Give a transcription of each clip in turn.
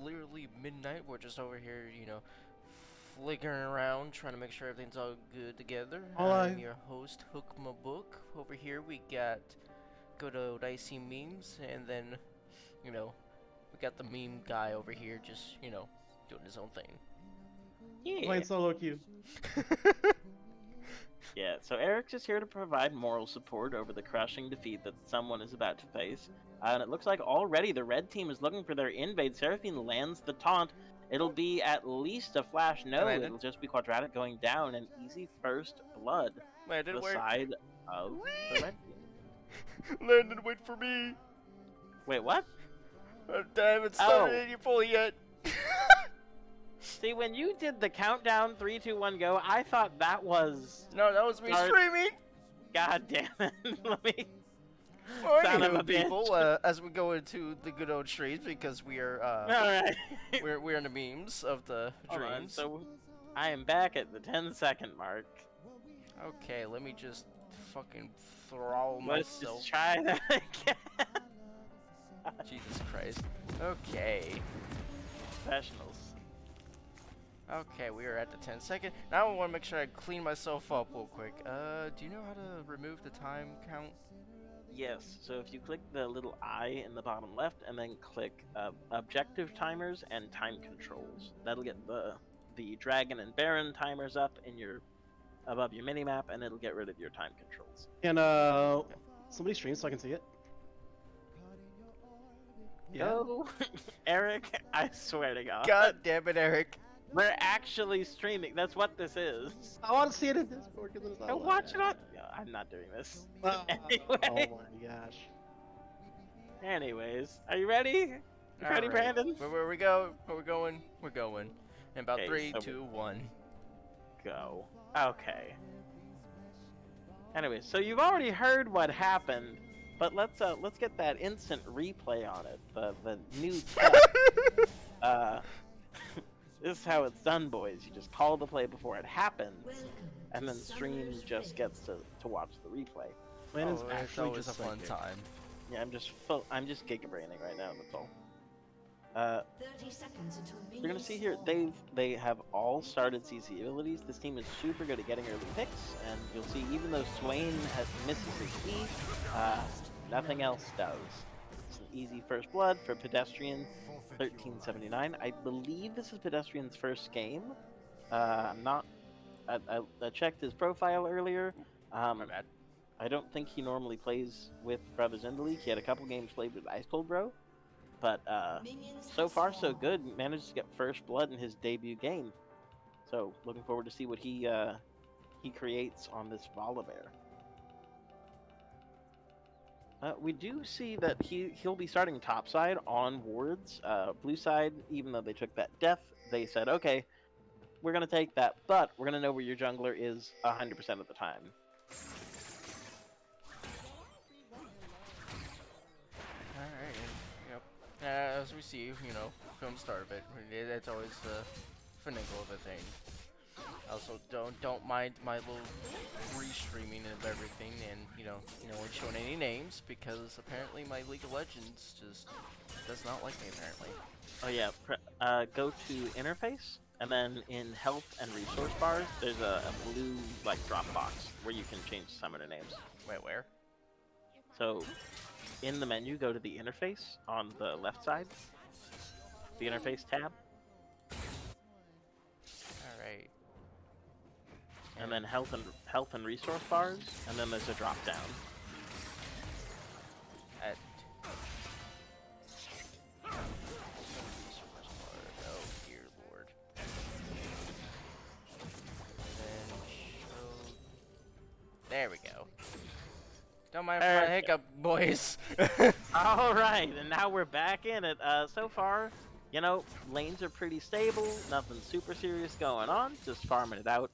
literally midnight. We're just over here, flickering around, trying to make sure everything's all good together. I'm your host, Hook My Book. Over here we got good old Icy Memes, and then, we got the meme guy over here just, doing his own thing. Yeah. Playing solo queue. Yeah, so Eric's just here to provide moral support over the crushing defeat that someone is about to face. And it looks like already the red team is looking for their invade. Seraphine lands the taunt. It'll be at least a flash no. Landed. It'll just be Quadratic going down, and easy first blood. Landed, The wait. side of the red team. Landon, wait for me. Wait, what? I haven't started any fully yet. See, when you did the countdown 3, 2, 1, go, I thought that was... No, that was me streaming. God damn it. Let me... Well, Son of anywho, a bitch. people, as we go into the good old streams, because we are, Alright. we're in the memes of the Hold on, dreams. so I am back at the 10-second mark. Okay, let me just fucking throttle Let's myself. just try that again. Jesus Christ. Okay. Professionals. Okay, we are at the 10-second. Now I want to make sure I clean myself up real quick. Do you know how to remove the time count? Yes, so if you click the little eye in the bottom left and then click objective timers and time controls, that'll get the dragon and baron timers up in your above your minimap, and it'll get rid of your time controls. Can somebody stream so I can see it? Go, Eric! I swear to God. God damn it, Eric. We're actually streaming. That's what this is. I want to see it in Discord because it's not. Go watch it on. No, I'm not doing this. Oh my gosh. Anyways, are you ready? You ready, Alright. Brandon? Where we go? Where we going? We're going. In about Okay, 3, so 2, 1. Go. Okay. Anyway, so you've already heard what happened, but let's get that instant replay on it. The new tech. This is how it's done, boys. You just call the play before it happens, and then stream just gets to watch the replay. Landon's It's actually always just a fun psychic. time. Yeah, I'm just gigabraining right now. That's all. 30 seconds until We're gonna see here. They have all started CC abilities. This team is super good at getting early picks, and you'll see even though Swain misses his E, nothing else does. It's an easy first blood for Pedestrian, 1379. I believe this is Pedestrian's first game. I'm not. I checked his profile earlier. My bad. I don't think he normally plays with Brothers in the League. He had a couple games played with Ice Cold Bro, but so far so good. Managed to get first blood in his debut game. So looking forward to see what he creates on this Volibear. We do see that he'll be starting topside on wards. Blue side, even though they took that death, they said, okay, we're gonna take that, but we're gonna know where your jungler is 100% of the time. Alright, yep. As we see, from the start of it, that's always the finagle of a thing. Also, don't mind my little restreaming of everything, and we're showing any names because apparently my League of Legends just does not like me apparently. Oh yeah, go to interface, and then in health and resource bars, there's a blue drop box where you can change summoner names. Wait, where? So, in the menu, go to the interface on the left side, the interface tab, Alright. and then health and resource bars, and then there's a drop down. At oh dear lord. And then show. There we go. Don't mind my hiccup, boys. All right, and now we're back in it. So far, lanes are pretty stable. Nothing super serious going on. Just farming it out.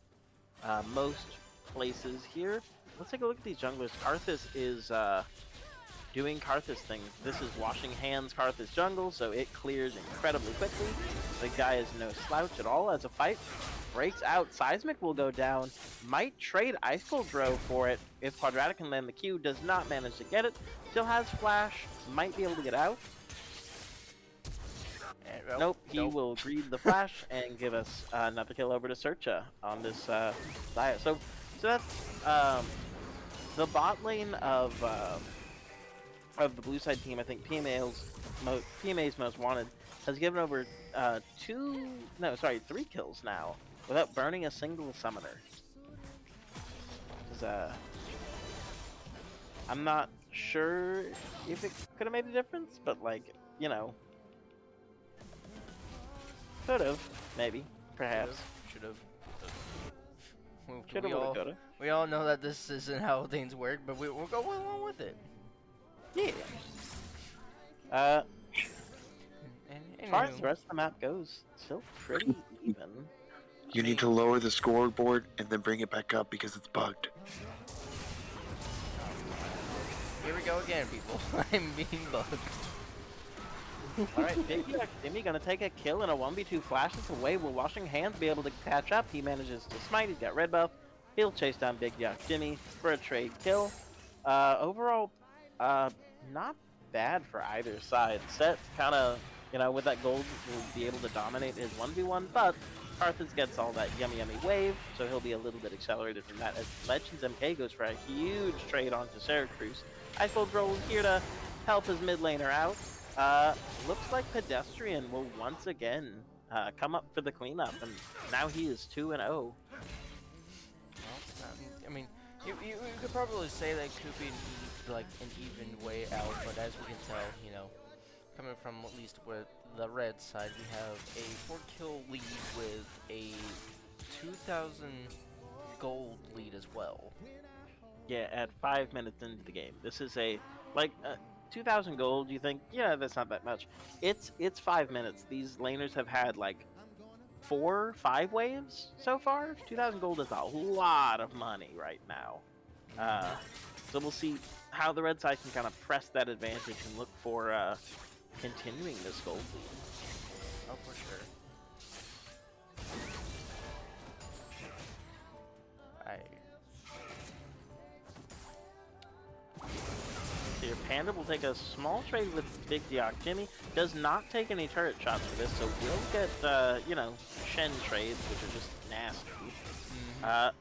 Most places here. Let's take a look at these junglers. Karthus is doing Karthus things. This is washing hands Karthus jungle, so it clears incredibly quickly. The guy is no slouch at all as a fight. Breaks out. Seismic will go down. Might trade Ice Cold Bro for it if Quadratic can land the Q. Does not manage to get it. Still has Flash. Might be able to get out. well, Nope, he nope. will greed the flash and give us another kill over to Searcha on this diet. So that's the bot lane of the blue side team. I think PMA's most wanted has given over 3 kills now without burning a single summoner. I'm not sure if it could have made a difference, but like, you know, could have, maybe, perhaps. Should have. Should have, could have. We all know that this isn't how things work, but we'll go along with it. Yeah. As far as the rest of the map goes, still pretty even. You need to lower the scoreboard and then bring it back up because it's bugged. Here we go again, people. I'm being bugged. Alright, Big Yuck Jimmy gonna take a kill in a 1v2 flashes away. Will Washing Hands be able to catch up? He manages to smite, he's got red buff. He'll chase down Big Yuck Jimmy for a trade kill. Overall, not bad for either side. Set kinda, you know, with that gold will be able to dominate his 1v1, but Karthus gets all that yummy wave, so he'll be a little bit accelerated from that as Legends MK goes for a huge trade onto Syracuse. Ice Cold Roll is here to help his mid laner out. Looks like Pedestrian will once again come up for the cleanup, and now he is 2-0. Well, I mean, you could probably say that could be like an even way out, but as we can tell, you know, coming from at least with the red side, we have a 4-kill lead with a 2,000 gold lead as well. Yeah, at 5 minutes into the game. This is a, like, 2,000 gold, you think, yeah, that's not that much. It's 5 minutes. These laners have had, like, 4-5 waves so far. 2,000 gold is a lot of money right now. So we'll see how the red side can kind of press that advantage and look for continuing this gold lead. Oh, for sure. Here, Panda will take a small trade with Big Diok. Jimmy does not take any turret shots for this, so we'll get, you know, Shen trades, which are just nasty.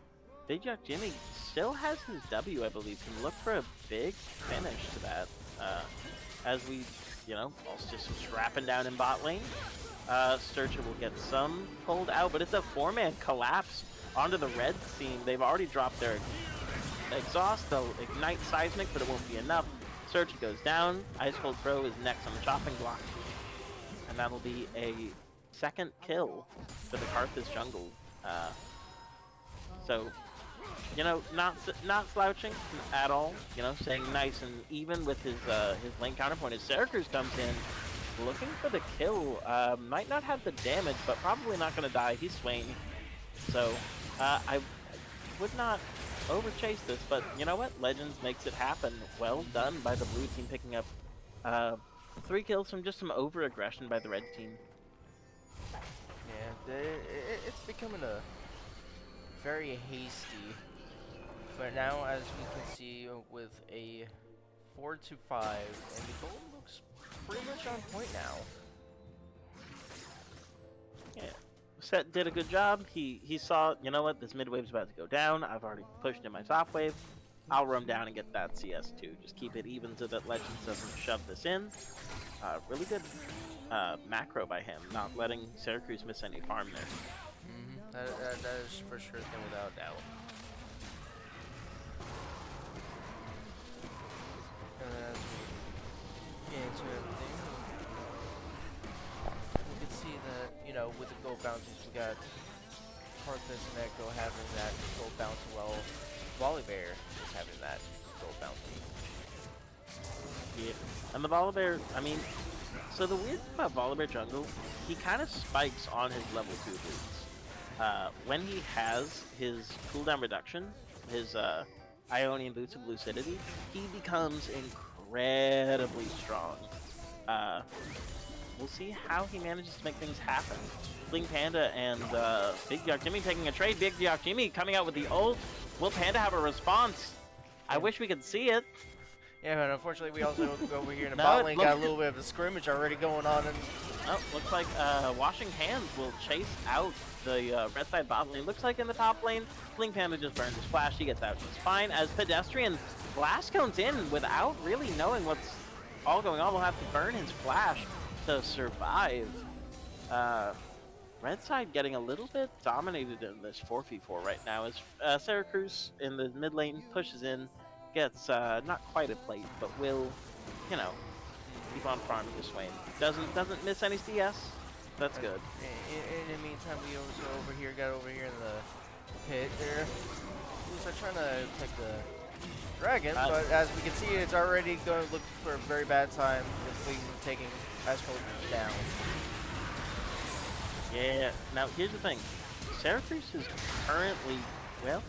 Big Diok Jimmy still has his W, I believe. Can look for a big finish to that. As we, you know, all systems wrapping down in bot lane. Sturcha will get some pulled out, but it's a 4-man collapse onto the red team. They've already dropped their exhaust. They'll ignite Seismic, but it won't be enough. Search goes down. Ice Cold Pro is next on the chopping block. And that'll be a second kill for the Karthus jungle. So, you know, not slouching at all. You know, staying nice and even with his lane counterpoint. As Syracuse comes in, looking for the kill. Might not have the damage, but probably not going to die. He's swaying. So, I would not overchase this, but you know what? Legends makes it happen. Well done by the blue team, picking up 3 kills from just some over-aggression by the red team. Yeah, it's becoming a very hasty. But now, as we can see, with a 4-5, and the goal looks pretty much on point now. Yeah. Set did a good job. He saw, you know what, this mid wave's about to go down. I've already pushed in my top wave. I'll roam down and get that CS2. Just keep it even so that Legends doesn't shove this in. Really good macro by him, not letting Syracuse miss any farm there. That is for sure thing without a doubt. And as we get into everything, we can see that, you know, with the gold bounties, we got Karthus and Echo having that gold bounty, while Volibear is having that gold bounty. Yeah. And the Volibear, I mean, so the weird thing about Volibear jungle, he kind of spikes on his level 2 boots. When he has his cooldown reduction, his Ionian Boots of Lucidity, he becomes incredibly strong. We'll see how he manages to make things happen. Bling Panda and Big Diok Jimmy taking a trade. Big Diok Jimmy coming out with the ult. Will Panda have a response? I wish we could see it. Yeah, but unfortunately we also go over here in the No, bot lane, got a little bit of a scrimmage already going on, and Oh, looks like Washing Hands will chase out the red side bot lane. Looks like in the top lane, Fling Panda just burns his flash. He gets out just fine. As Pedestrian blast cones in without really knowing what's all going on, will have to burn his flash to survive. Red side getting a little bit dominated in this 4v4 right now as Syracuse in the mid lane pushes in, gets not quite a plate, but will, you know, keep on farming this Swain. Doesn't miss any CS. That's good. In the meantime, we also got over here in the pit there. Who's trying to take the dragon, but as we can see, it's already going to look for a very bad time with Fleeting taking Ice Cold down. Yeah. Now here's the thing. Syracuse is currently well.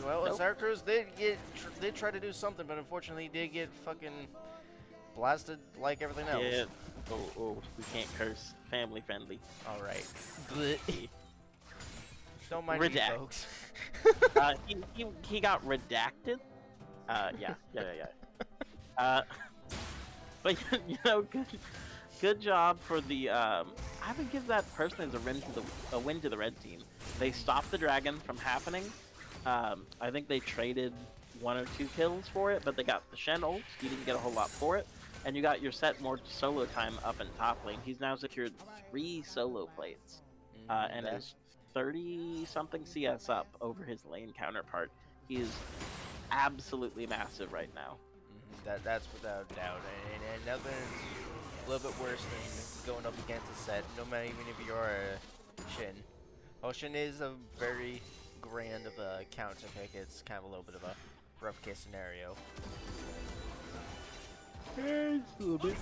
Well, Syracuse did try to do something, but unfortunately did get fucking blasted like everything else. Yeah. Oh, we can't curse. Family friendly. All right. Don't mind me, folks. He got redacted. Yeah. But you know, good job for the. I would give that person as a win to the red team. They stopped the dragon from happening. I think they traded 1 or 2 kills for it, but they got the Shen ult. You didn't get a whole lot for it, and you got your set more solo time up in top lane. He's now secured 3 solo plates, and is 30-something CS up over his lane counterpart. He is absolutely massive right now. That's without a doubt, and nothing is a little bit worse than going up against a set, no matter even if you're a Shin. Well, Shin is a very grand of a counter pick. It's kind of a little bit of a rough case scenario. A little bit.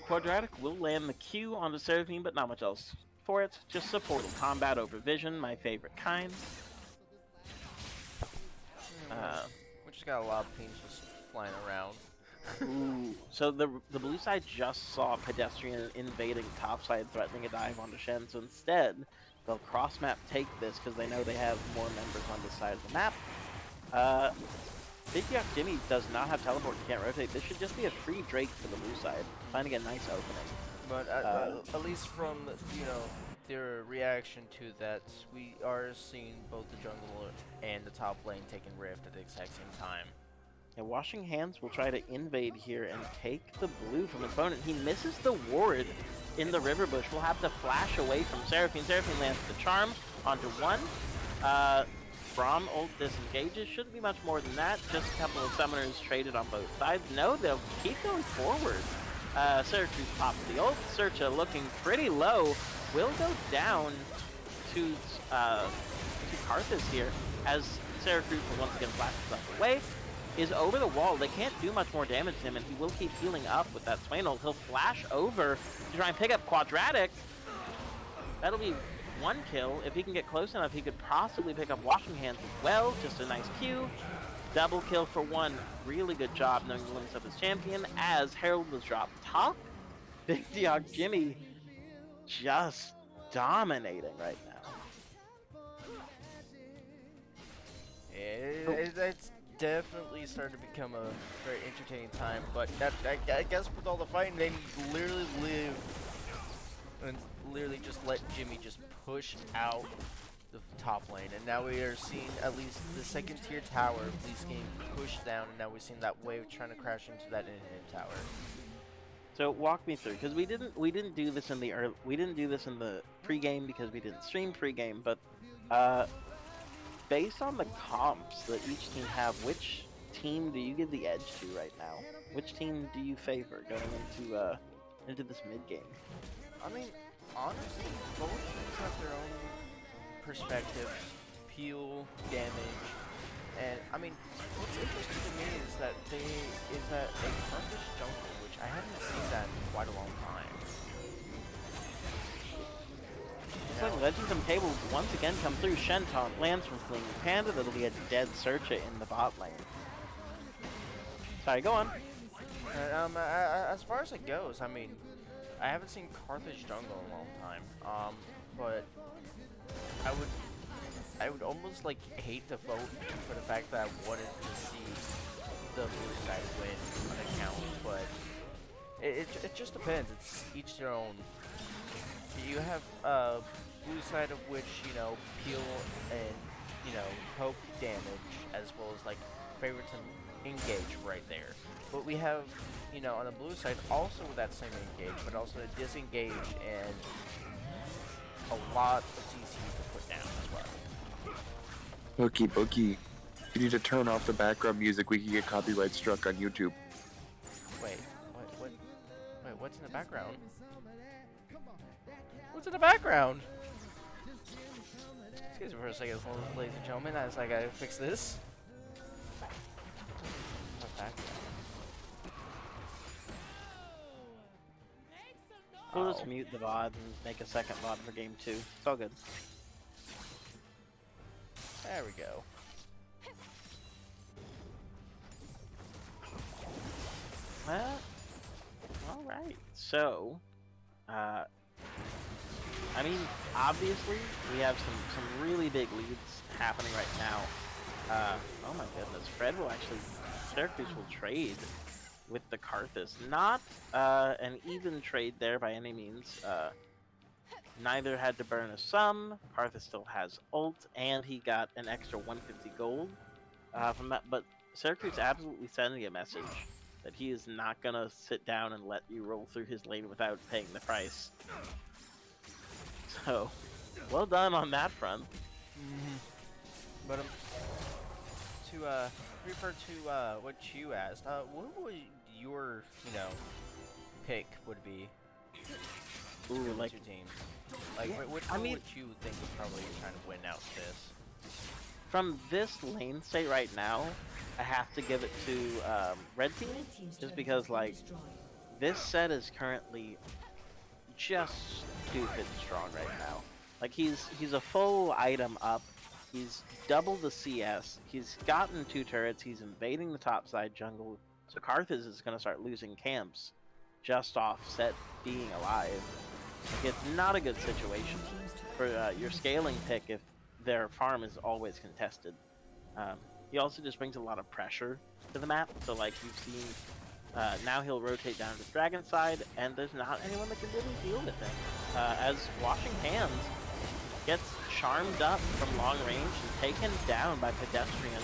Quadratic will land the Q on the Seraphine, but not much else for it. Just supporting combat over vision, my favorite kind. We just got a lot of pings just flying around. Ooh. So the blue side just saw Pedestrian invading top side, threatening a dive onto Shen. So instead, they'll cross map take this because they know they have more members on this side of the map. Big Yuck Jimmy does not have teleport, he can't rotate. This should just be a free Drake for the blue side, finding a nice opening. But at least from, you know, their reaction to that, we are seeing both the jungle and the top lane taking Rift at the exact same time. And Washing Hands will try to invade here and take the blue from his opponent. He misses the ward in the river bush. We'll have to flash away from Seraphine. Seraphine lands the charm onto 1. Braum ult disengages. Shouldn't be much more than that. Just a couple of summoners traded on both sides. No, they'll keep going forward. Syracuse pops the ult. Searcha looking pretty low. Will go down to Karthus here as Syracuse will once again flash himself away. Is over the wall. They can't do much more damage to him, and he will keep healing up with that Swain ult. He'll flash over to try and pick up Quadratic. That'll be 1 kill. If he can get close enough, he could possibly pick up Washing Hands as well. Just a nice Q. Double kill for 1. Really good job knowing he links up his champion as Herald was dropped top. Big Diog Jimmy just dominating right now. It's definitely starting to become a very entertaining time, but I guess with all the fighting, they literally just let Jimmy just push out the top lane, and now we are seeing at least the 2nd tier tower of Bleed's getting pushed down, and now we're seeing that wave trying to crash into that inhibitor tower. So walk me through, because we didn't do this in the pregame because we didn't stream pregame, but based on the comps that each team have, which team do you give the edge to right now? Which team do you favor going into this mid game? I mean, honestly, both teams have their own perspectives, peel, damage, and I mean, what's interesting to me is that a Karthus jungle, which I haven't seen that in quite a long time. Looks like Legends and Tables once again come through. Shen taunt lands from Fleeing Panda. That'll be a dead Searcha in the bot lane. Sorry, go on. As far as it goes, I mean, I haven't seen Karthus jungle in a long time. But I would almost like hate to vote for the fact that I wanted to see the blue side win on account, but it just depends. It's each their own. You have blue side of which peel and poke damage as well as like favorites and engage right there. But we have on the blue side also with that same engage, but also a disengage and a lot of CC to put down as well. Bookie, Bookie. You need to turn off the background music. We can get copyright struck on YouTube. Wait, what's in the background? What's in the background? Excuse me for a second, ladies and gentlemen, as I gotta fix this. What background? We'll just mute the VOD and make a second VOD for game 2. It's all good. There we go. Well, alright. So, I mean, obviously, we have some really big leads happening right now. Oh my goodness, Fred will actually, Syracuse will trade with the Karthus. Not an even trade there by any means. Neither had to burn a sum. Karthus still has ult, and he got an extra 150 gold from that. But Syracuse absolutely sending a message that he is not gonna sit down and let you roll through his lane without paying the price. So, well done on that front. But to refer to what you asked, what would your pick would be? Ooh, like two teams. Like, yeah, which I one mean, would you think would probably kind of win out this? from this lane state right now, I have to give it to Red Team, just because like this set is currently just stupid strong right now. Like he's a full item up. He's double the CS. He's gotten 2 turrets. He's invading the top side jungle. So Karthus is going to start losing camps just off set being alive. Like, it's not a good situation for your scaling pick if their farm is always contested. He also just brings a lot of pressure to the map. So like you've seen, now he'll rotate down to the dragon side, and there's not anyone that can really deal with him. As Washing Hands gets charmed up from long range and taken down by Pedestrian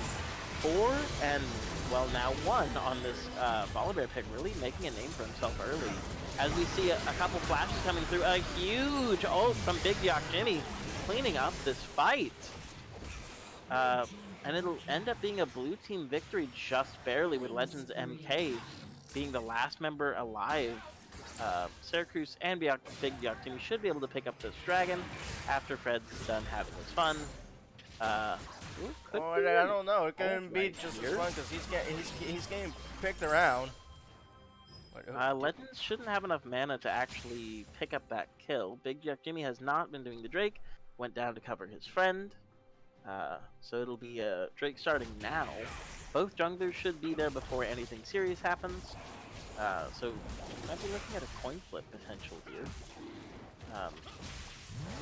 4 and, well, now 1 on this Volibear pick, really making a name for himself early. As we see a couple flashes coming through, a huge ult from Big Yock Jimmy cleaning up this fight. And it'll end up being a blue team victory just barely, with Legends MK being the last member alive. Syracuse and Big Yock Jimmy should be able to pick up this dragon after Fred's done having his fun. I don't know. It couldn't be just as fun because he's getting picked around. Legends shouldn't have enough mana to actually pick up that kill. Big Yock Jimmy has not been doing the Drake. Went down to cover his friend. So it'll be Drake starting now. Both junglers should be there before anything serious happens. So might be looking at a coin flip potential here.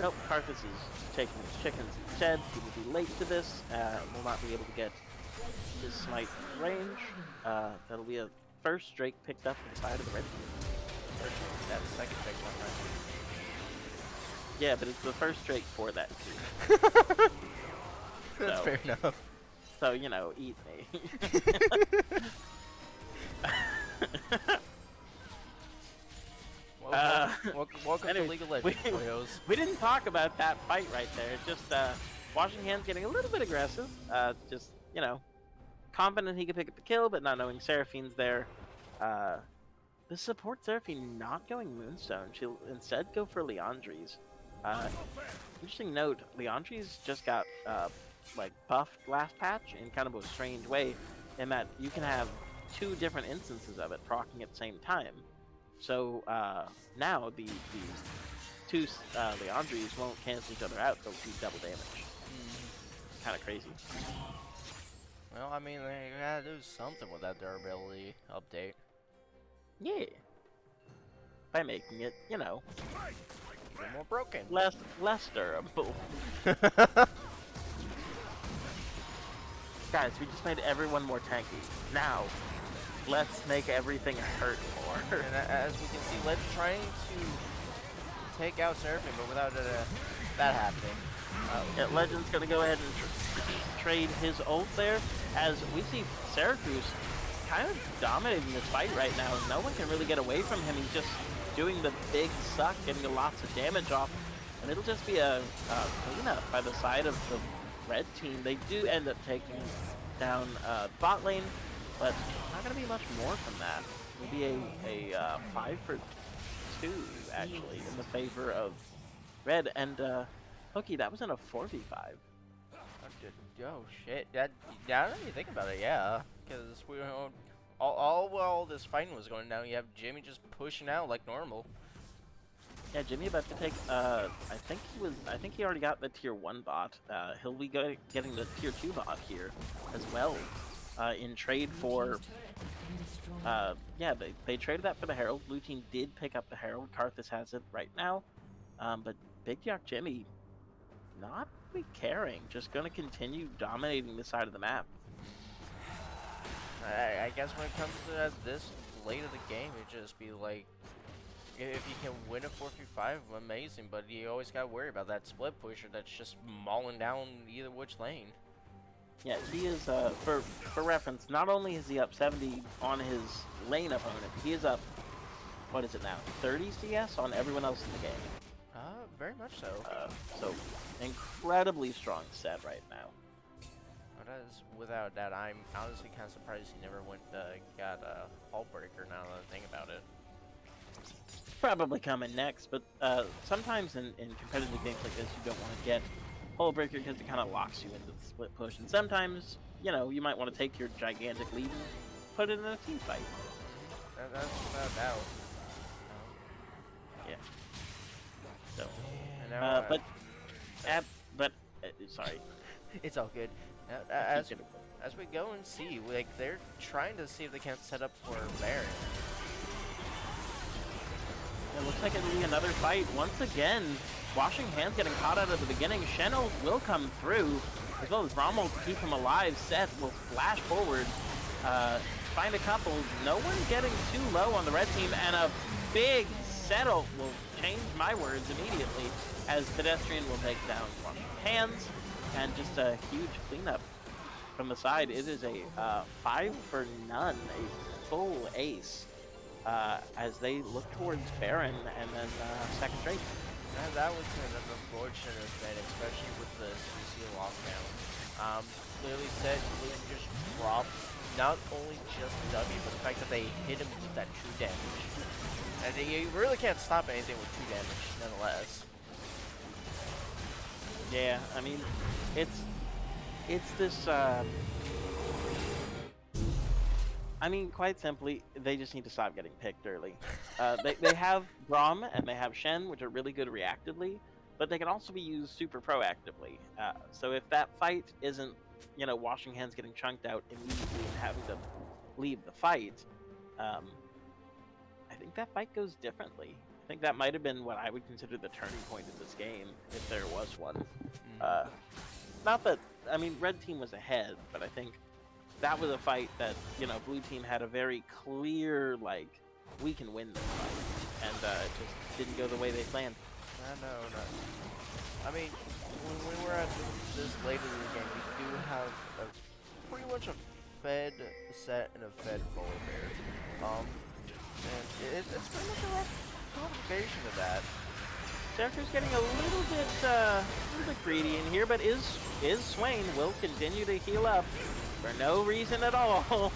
Nope, Karthus is taking his chickens instead. He will be late to this. Will not be able to get his smite range. That'll be a first Drake picked up inside of the red team. That's the second pick up, right? Yeah, but it's the first Drake for that team. That's fair enough. So, eat me. Welcome anyway, to League of Legends, boyos. We didn't talk about that fight right there. Just Washing Hands getting a little bit aggressive. Just, confident he could pick up the kill, but not knowing Seraphine's there. The support Seraphine not going Moonstone. She'll instead go for Leandri's. Interesting note, Leandri's just got buffed last patch in kind of a strange way, in that you can have 2 different instances of it proccing at the same time. So now the 2 Leandris won't cancel each other out, they'll do double damage. Kind of crazy. Well, I mean, they gotta do something with that durability update. Yeah. By making it, Even more broken. less durable. Guys, we just made everyone more tanky. Now, let's make everything hurt more. And as we can see, Ledge trying to take out Seraphim, but without that happening. Yeah, Legend's gonna go ahead and trade his ult there, as we see Syracuse kind of dominating this fight right now. No one can really get away from him. He's just doing the big suck, getting lots of damage off, and it'll just be a cleanup by the side of the red team. They do end up taking down bot lane, but not gonna be much more from that. It'll be a 5 for 2 actually in the favor of red. And Hookie, that was in a 4v5. Oh shit! Now that you think about it, yeah, because we all while this fighting was going down, you have Jimmy just pushing out like normal. Yeah, Jimmy about to take. I think he already got the tier 1 bot. He'll be getting the tier 2 bot here as well, in trade for. Yeah, they traded that for the Herald. Blue team did pick up the Herald. Karthus has it right now, but Big Yuck Jimmy not really caring, just gonna continue dominating the side of the map. I guess when it comes to this late of the game, it just be like, if you can win a 4v5, amazing, but you always gotta worry about that split pusher that's just mauling down either which lane. Yeah, he is, for reference, not only is he up 70 on his lane opponent, he is up, what is it now, 30 CS on everyone else in the game. Very much so. So, incredibly strong set right now. But as without that, I'm honestly kind of surprised he never got a Hull Breaker now that I think about it. Probably coming next, but sometimes in competitive games like this, you don't want to get Hull Breaker because it kind of locks you into the split push. And sometimes, you know, you might want to take your gigantic lead and put it in a team fight. That's without doubt. Yeah. So, And now, sorry. It's all good. As we go and see, like, they're trying to see if they can't set up for Baron. It looks like it'll be another fight once again. Washing Hands getting caught out at the beginning. Shen'll will come through, as well as Rommel to keep him alive. Seth will flash forward, find a couple. No one getting too low on the red team, and a big settle will change my words immediately, as Pedestrian will take down Washing Hands, and just a huge cleanup from the side. It is a 5 for none, a full ace, as they look towards Baron and then second Drake. That was an unfortunate event, especially with the CC lockdown. Clearly said, Blue just dropped not only just W, but the fact that they hit him with that true damage. And you really can't stop anything with true damage, nonetheless. Yeah, I mean, it's this, I mean, quite simply, they just need to stop getting picked early. They have Braum and they have Shen, which are really good reactively, but they can also be used super proactively. So if that fight isn't, you know, Washing Hands getting chunked out immediately and having to leave the fight, I think that fight goes differently. I think that might have been what I would consider the turning point in this game, if there was one. Not that, I mean, red team was ahead, but I think that was a fight that, you know, blue team had a very clear, like, we can win this fight, and it just didn't go the way they planned. No. I mean, when we're at this late in the game, we do have pretty much a fed set and a fed forward there. And it's pretty much a rough combination of that. Seraphim's getting a little bit greedy in here, but is Swain will continue to heal up for no reason at all.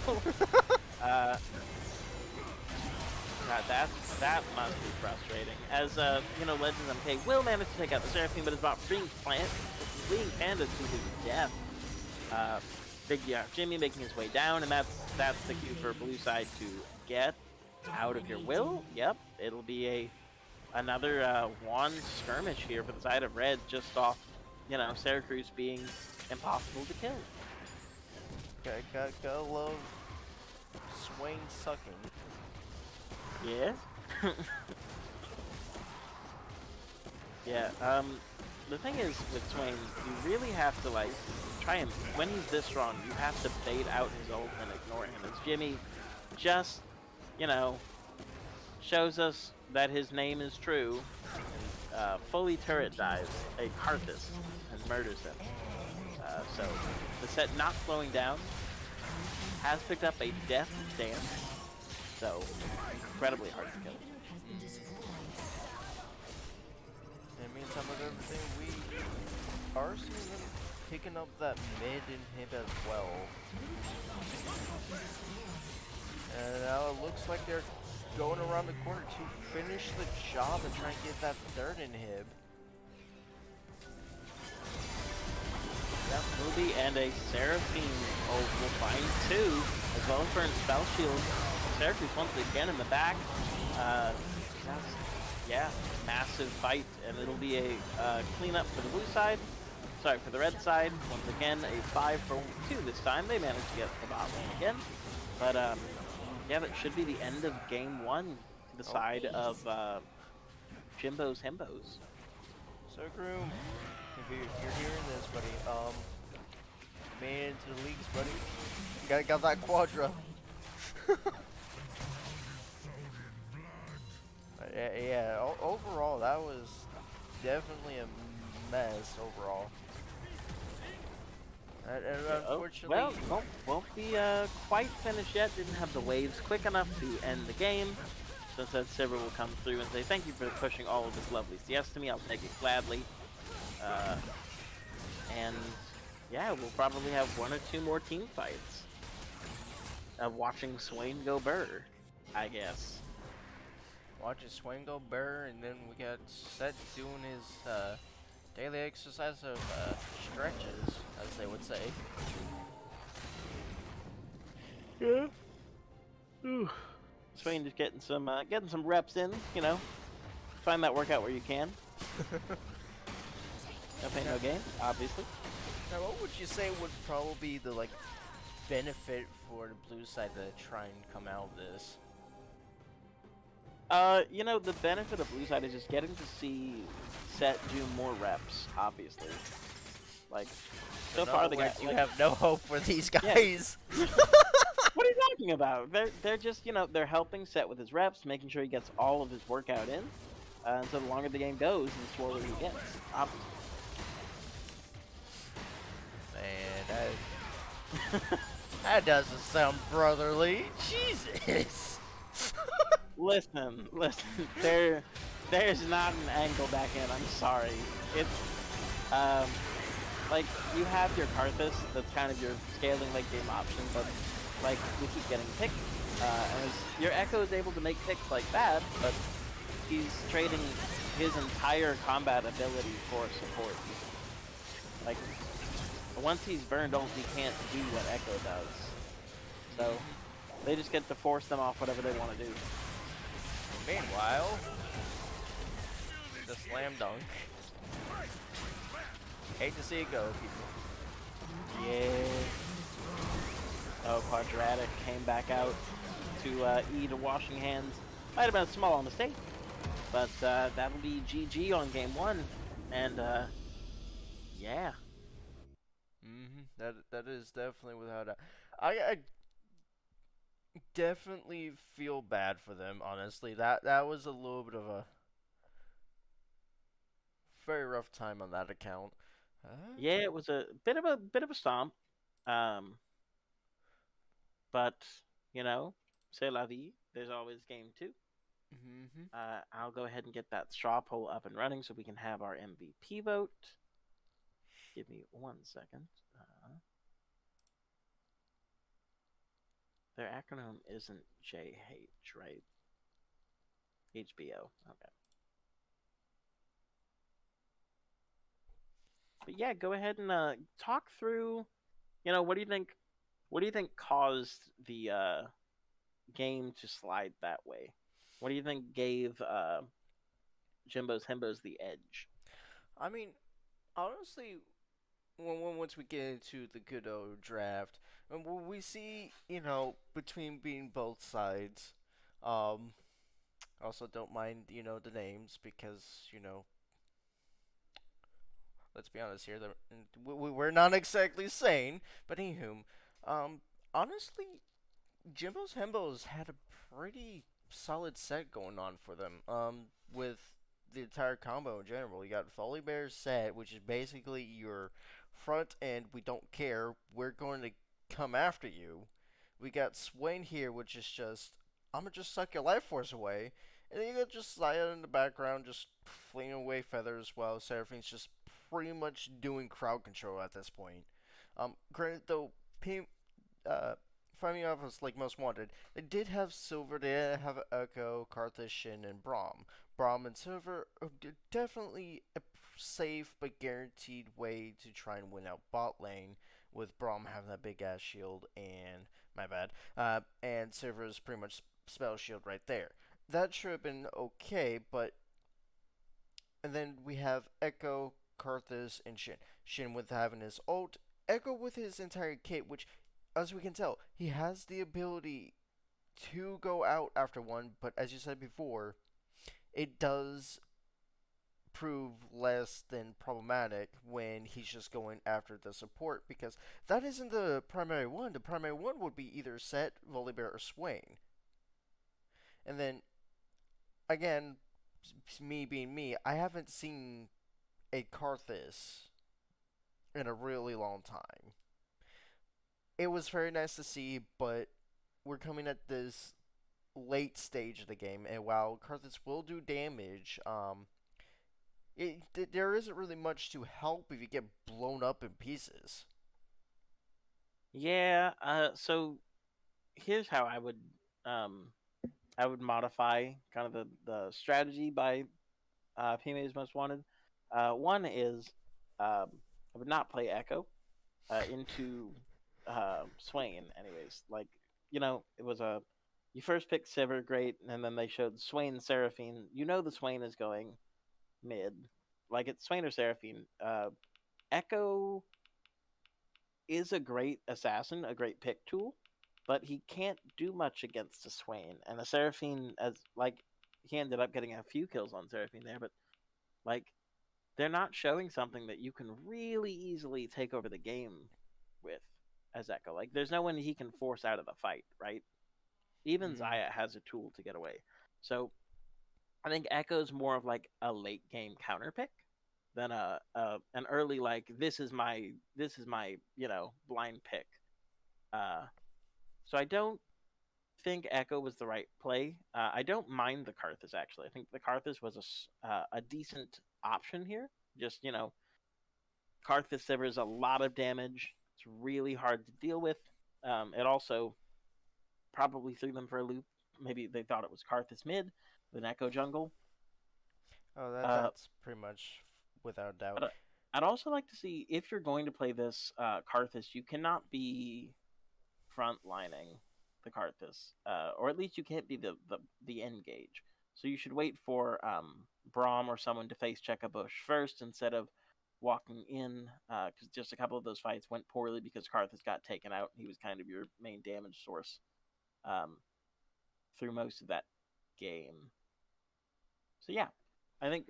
That must be frustrating. As you know, Legends MK will manage to take out the Seraphim, but is about being Panda to his death. Big Jimmy making his way down, and that's the cue for blue side to get out of your will. Yep, it'll be another one skirmish here for the side of red, just off, you know, Syracuse being impossible to kill. Gotta love Swain sucking. Yeah. Yeah, the thing is with Swain, you really have to, like, try and, when he's this strong, you have to bait out his ult and ignore him. As Jimmy just, you know, shows us that his name is true, and fully turret dives a Karthus and murders him. So the set not slowing down has picked up a death stance, so incredibly hard to kill. In the meantime, with everything, we are seeing them picking up that mid inhib as well. And now it looks like they're going around the corner to finish the job and try and get that third inhib. That Ruby and a Seraphine will find two, as well as for spell shield. Seraphine once again in the back. Yeah, massive fight, and it'll be a cleanup for the blue side. Sorry, for the red side. Once again, a 5 for 2 this time. They managed to get the bot lane again. But yeah, that should be the end of game 1 to the side of Jimbo's Himbos. So Groom, if you're hearing this, buddy, made it into the leagues, buddy. Got that quadra. Yeah, overall, that was definitely a mess overall. And unfortunately, well, won't be quite finished yet. Didn't have the waves quick enough to end the game. So that Silver will come through and say, thank you for pushing all of this lovely CS to me. I'll take it gladly. And yeah, we'll probably have 1 or 2 more team fights of watching Swain go burr, I guess. watching Swain go burr, and then we got Set doing his daily exercise of stretches, as they would say. Yeah. Ooh. Swain just getting some reps in, you know. Find that workout where you can. No pain, no gain, obviously. Now, what would you say would probably be the benefit for the blue side to try and come out of this? You know, the benefit of blue side is just getting to see Set do more reps, obviously. Like, so far the guys, you have no hope for these guys. Yeah. What are you talking about? They're just, you know, they're helping Set with his reps, making sure he gets all of his workout in. And so the longer the game goes, the slower he gets. Obviously. Man, that doesn't sound brotherly. Jesus. Listen. There's not an angle back in. I'm sorry. It's like you have your Karthus. That's kind of your scaling late game option, but like we keep getting picked. And your Echo is able to make picks like that, but he's trading his entire combat ability for support. Like once he's burned ult, he can't do what Echo does. So they just get to force them off whatever they want to do. Meanwhile, the slam dunk. Hate to see it go, people. Yeah. Oh, Quadratic came back out to eat a washing hands. Might have been a small mistake, but that'll be GG on game 1. And yeah. That is definitely without a. I definitely feel bad for them. Honestly, that was a little bit of a very rough time on that account. Yeah, it was a bit of a stomp. But you know, c'est la vie. There's always game 2. I'll go ahead and get that straw poll up and running so we can have our MVP vote. Give me 1 second. Their acronym isn't JH, right? HBO. Okay. But yeah, go ahead and talk through. You know, what do you think? What do you think caused the game to slide that way? What do you think gave Jimbo's Himbos the edge? I mean, honestly, once we get into the good old draft, and we see, you know, between being both sides, also don't mind, you know, the names because, you know, let's be honest here, we're not exactly sane, but anywho, honestly, Jimbo's Hembos had a pretty solid set going on for them. With the entire combo in general, you got Folly Bear's set, which is basically your front end. We don't care. We're going to come after you. We got Swain here, which is just I'm gonna just suck your life force away, and then you got just Saya in the background, just flinging away feathers while Seraphine's just pretty much doing crowd control at this point. Granted though, uh, Finding Out was like Most Wanted. They did have Silver, they did have Echo, Karthus, Shin, and Braum. Braum and Silver are definitely a safe but guaranteed way to try and win out bot lane, with Braum having that big ass shield and my bad, and Silver is pretty much spell shield right there. That should have been okay, but and then we have Echo, Karthus, and Shin. Shin with having his ult, Echo with his entire kit, which as we can tell, he has the ability to go out after one, but as you said before, it does prove less than problematic when he's just going after the support because that isn't the primary one. The primary one would be either Set, Volibear, or Swain. And then, again, me being me, I haven't seen a Karthus in a really long time. It was very nice to see, but we're coming at this late stage of the game, and while Karthus will do damage, there isn't really much to help if you get blown up in pieces. Yeah. So here's how um I would modify kind of the strategy by PMA's Most Wanted. One is I would not play Echo into Swain, anyways. Like, it was you first picked Sivir, great, and then they showed Swain Seraphine. You know the Swain is going mid. Like, it's Swain or Seraphine. Echo is a great assassin, a great pick tool, but he can't do much against a Swain. And a Seraphine, he ended up getting a few kills on Seraphine there, but, like, they're not showing something that you can really easily take over the game with as Echo. Like, there's no one he can force out of the fight, right? Even Mm-hmm. Zaya has a tool to get away. So I think Echo's more of like a late game counter pick than an early like this is my blind pick. Uh, so I don't think Echo was the right play. I don't mind the Karthus actually. I think the Karthus was a decent option here. Just Karthus severs a lot of damage. It's really hard to deal with. It also probably threw them for a loop. Maybe they thought it was Karthus mid with an Echo jungle. Oh, Uh, that's pretty much without doubt. but I'd also like to see if you're going to play this Karthus, you cannot be frontlining the Karthus, or at least you can't be the engage. So you should wait for Braum or someone to face check a bush first instead of walking in, because just a couple of those fights went poorly because Karthus got taken out. He was kind of your main damage source um, through most of that game. So yeah, I think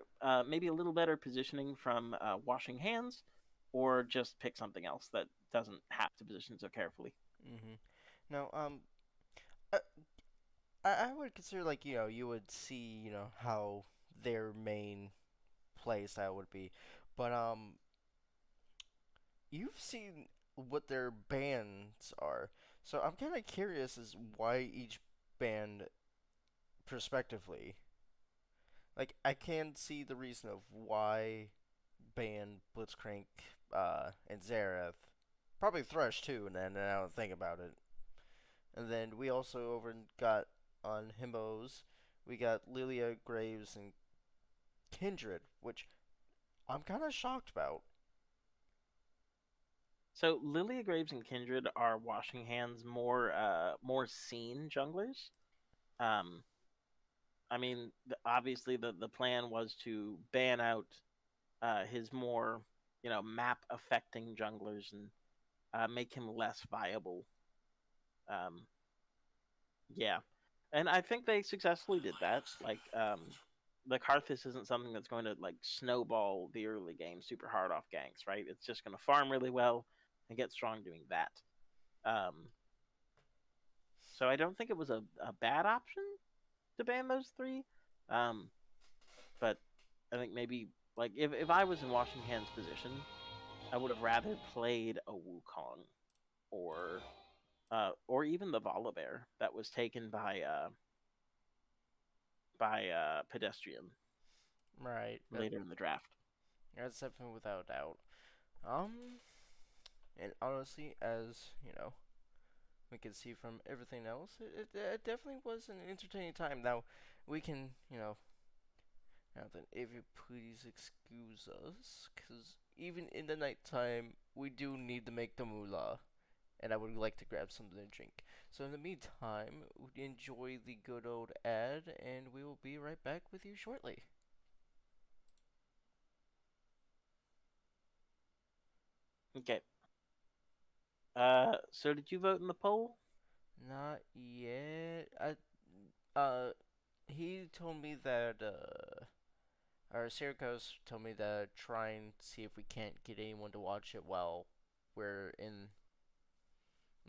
maybe a little better positioning from washing hands, or just pick something else that doesn't have to position so carefully. Mm-hmm. Now, I, I would consider like you would see how their main play style would be, but you've seen what their bands are, so I'm kind of curious as why each band prospectively. Like I can see the reason of why ban Blitzcrank and Zareth, probably Thresh too, and then I don't think about it. And then we also got on Himbos, we got Lilia, Graves, and Kindred, which I'm kind of shocked about. So Lilia Graves and Kindred are washing hands more seen junglers. Um, I mean, obviously the plan was to ban out his more map affecting junglers and make him less viable. Um, yeah, and I think they successfully did that. Like, the Karthus isn't something that's going to like snowball the early game super hard off ganks, right? It's just going to farm really well and get strong doing that. Um, So I don't think it was a bad option to ban those three. Um, but I think maybe like if I was in Washington's position, I would have rather played a Wukong or even the Volibear that was taken by Pedestrian Right. later in the draft. That's definitely without a doubt. Um, and honestly, as you know, we can see from everything else, it definitely was an entertaining time. Now, we can, now then, if you please excuse us, because even in the nighttime, we do need to make the moolah, and I would like to grab something to drink. So in the meantime, enjoy the good old ad, and we will be right back with you shortly. Okay. So did you vote in the poll? Not yet. He told me that, or Syracuse told me to try and see if we can't get anyone to watch it while we're in,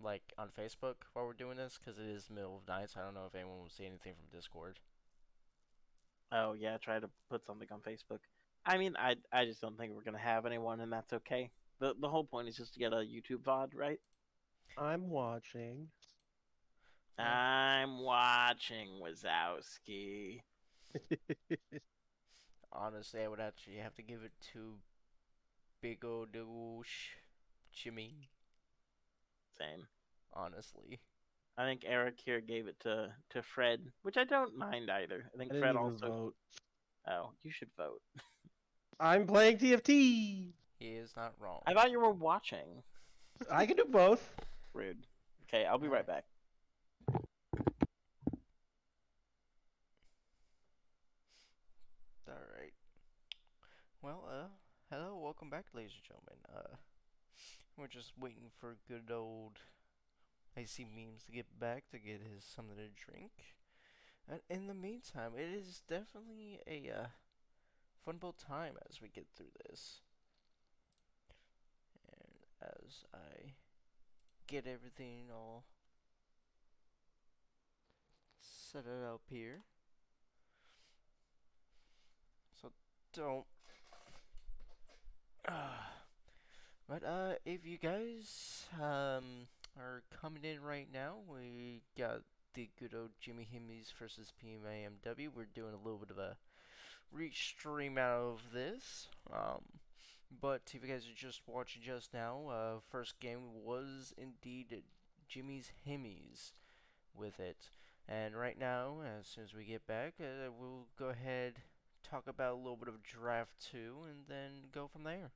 like, on Facebook while we're doing this, because it is the middle of the night, so I don't know if anyone will see anything from Discord. Oh yeah, try to put something on Facebook. I mean, I just don't think we're gonna have anyone, and that's okay. The whole point is just to get a YouTube VOD, right? I'm watching. Yeah. I'm watching Wazowski. Honestly, I would actually have to give it to Big O Douche Jimmy, Same. honestly. I think Eric here gave it to Fred, which I don't mind either. I I think didn't Fred even also. vote. Oh, you should vote. I'm playing TFT. He is not wrong. I thought you were watching. I can do both. Rude. Okay, I'll be right back. Alright. Well, hello, welcome back, ladies and gentlemen. We're just waiting for good old Icy Memes to get back to get his something to drink. And in the meantime, it is definitely a fun build time as we get through this. And as I get everything all set it up here. So don't. But if you guys are coming in right now, we got the good old Jimmy Himmies versus PMA MW. We're doing a little bit of a restream out of this. But if you guys are just watching just now, first game was indeed Jimmy's Himmies with it. And right now, as soon as we get back, we'll go ahead talk about a little bit of draft 2 and then go from there.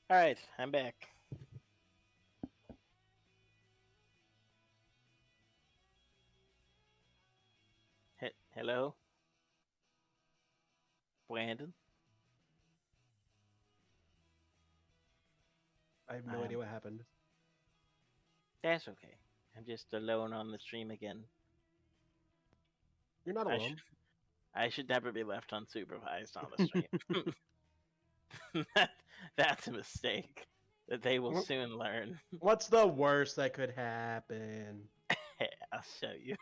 All right, I'm back. Hello, Brandon. I have no idea what happened. That's okay. I'm just alone on the stream again. You're not I should alone. I should never be left unsupervised on the stream. That's a mistake that they will Wh- soon learn. What's the worst that could happen? I'll show you.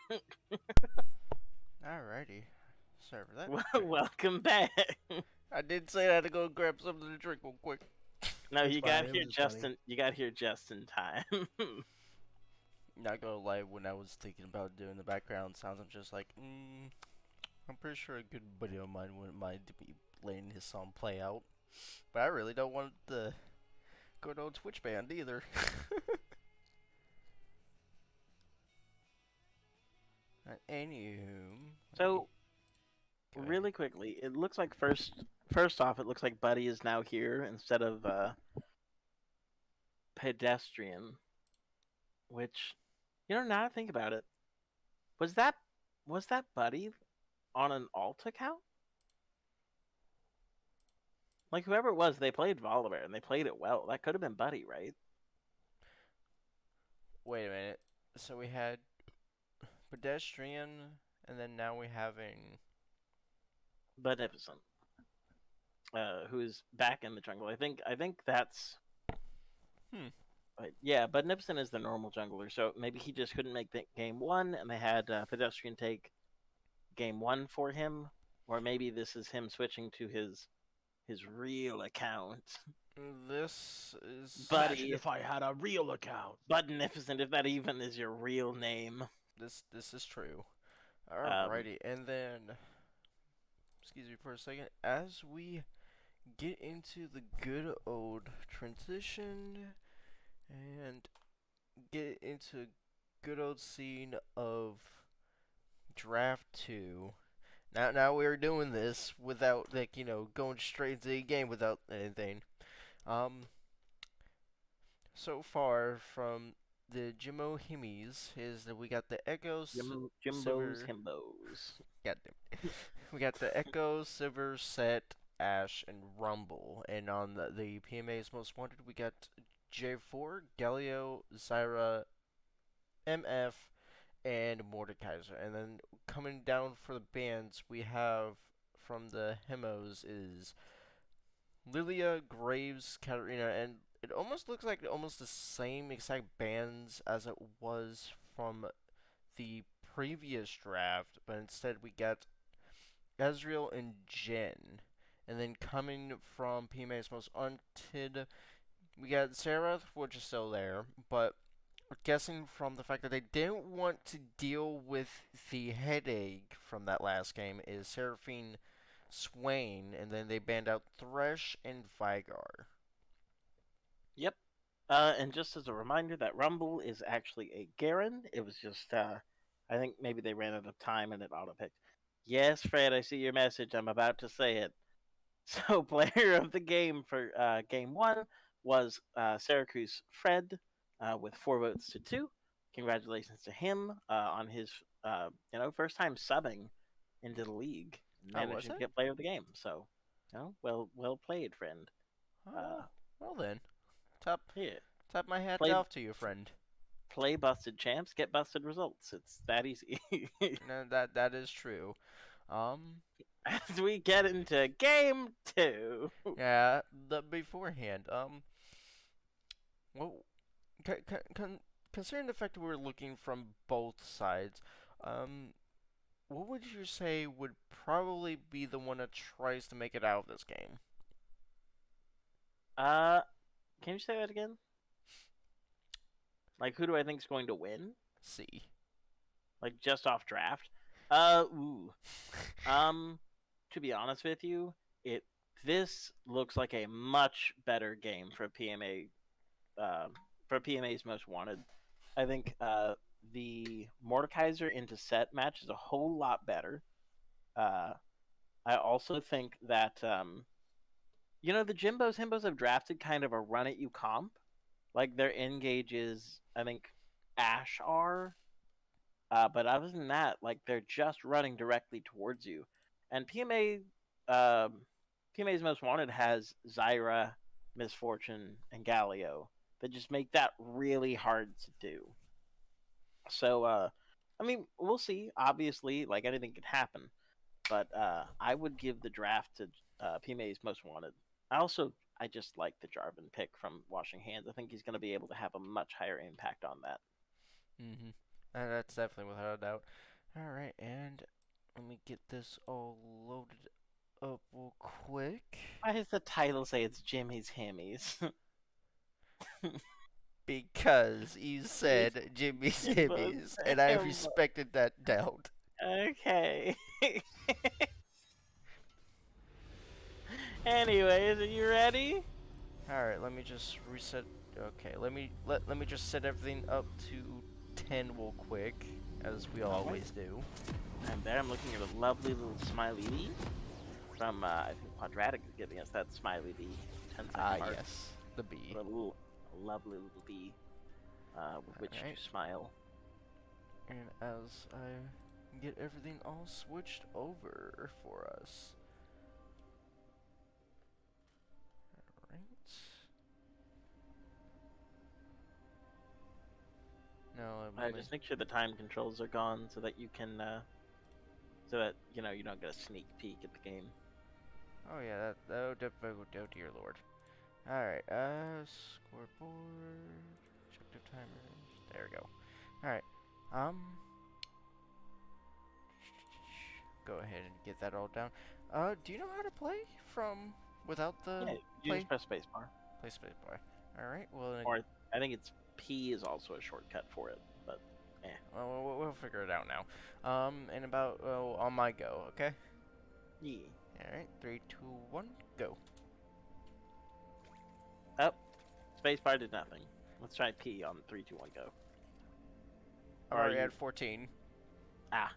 Alrighty. Sorry for that. Welcome back. I did say I had to go grab something to drink real quick. No, It's you fine, got it here was just just funny. in. You got here just in time. Not gonna lie, when I was thinking about doing the background sounds, I'm just like, I'm pretty sure a good buddy of mine wouldn't mind me letting his song play out. But I really don't want the good old Twitch band either. Anywho. So, Go ahead. really quickly, it looks like first off, it looks like Buddy is now here instead of Pedestrian, which, now that I think about it, was that Buddy on an alt account? Like whoever it was, they played Volibear and they played it well. That could have been Buddy, right? Wait a minute. So we had Pedestrian, and then now we're having. Beneficent, who's back in the jungle. I think that's. Yeah, Beneficent is the normal jungler, so maybe he just couldn't make the game one, and they had Pedestrian take game one for him, or maybe this is him switching to his real account. This is. Buddy. Imagine if I had a real account. Beneficent, if that even is your real name. This is true. Alrighty, and then. Excuse me for a second. As we get into the good old transition and get into good old scene of draft 2. Now we're doing this without going straight into the game without anything. So far from the Jimmo Himmies is that we got the Echo Jimbo's Himbos. Goddamn. We got the Echo, Silver, Set, Ash, and Rumble. And on the PMA's Most Wanted, we got J4, Galio, Zyra, MF, and Mordekaiser. And then coming down for the bands, we have from the Hemos is Lilia, Graves, Katarina, and it almost looks like almost the same exact bands as it was from the previous draft, but instead we got Ezreal and Jhin. And then coming from PMA's Most Wanted, we got Seraph, which is still there, but guessing from the fact that they didn't want to deal with the headache from that last game is Seraphine Swain, and then they banned out Thresh and Vigar. Yep. And just as a reminder, that Rumble is actually a Garen. It was just, I think maybe they ran out of time and it auto-picked. Yes, Fred, I see your message. I'm about to say it. So, player of the game for game one was Syracuse Fred with 4 votes to 2. Congratulations to him on his, first time subbing into the league, Oh, was managing to it? get player of the game. So, well played, friend. Oh, well then. Top Yeah. my hat Play- off to you, friend. Play busted champs, get busted results. It's that easy. No, that is true. As we get into game 2. Yeah, beforehand, well, considering the fact that we're looking from both sides, what would you say would probably be the one that tries to make it out of this game? Can you say that again? Like, who do I think is going to win? C. Like, just off draft? Ooh. To be honest with you, this looks like a much better game for PMA, for PMA's Most Wanted. I think the Mordekaiser into set match is a whole lot better. I also think that the Himbos have drafted kind of a run at you comp. Like their engage is, I think, Ash are. But other than that, like they're just running directly towards you. And PMA's Most Wanted has Zyra, Misfortune, and Galio that just make that really hard to do. So, I mean, we'll see. Obviously, like anything can happen. But I would give the draft to PMA's Most Wanted. I just like the Jarvan pick from Washing Hands. I think he's going to be able to have a much higher impact on that. Mm-hmm. That's definitely without a doubt. All right, and let me get this all loaded up real quick. Why does the title say it's Jimmy's Himmies? Because you said Jimmy's You both Himmies, said and I him. respected that doubt. Okay. Anyways, are you ready? All right, let me just reset. Okay, let me just set everything up to 10 real quick, as we always do. And there I'm looking at a lovely little smiley bee from, I think Quadratic is giving us that smiley bee. 10 Ah, mark. yes, the bee. A lovely little bee with which to smile. And as I get everything all switched over for us. Alright. No, Just make sure the time controls are gone so that you can, so that, you don't get a sneak peek at the game. Oh yeah, oh dear lord. Alright, scoreboard, objective timers, there we go. Alright, go ahead and get that all down. Do you know how to play from without the Yeah, you just press spacebar. play spacebar? Alright, well, Or I think it's P is also a shortcut for it, but well, we'll figure it out now. And about, on my go, okay? yeah. Alright, 3, 2, 1, go. Oh, spacebar did nothing. Let's try P on 3, 2, 1, go. I'm already at 14. Ah.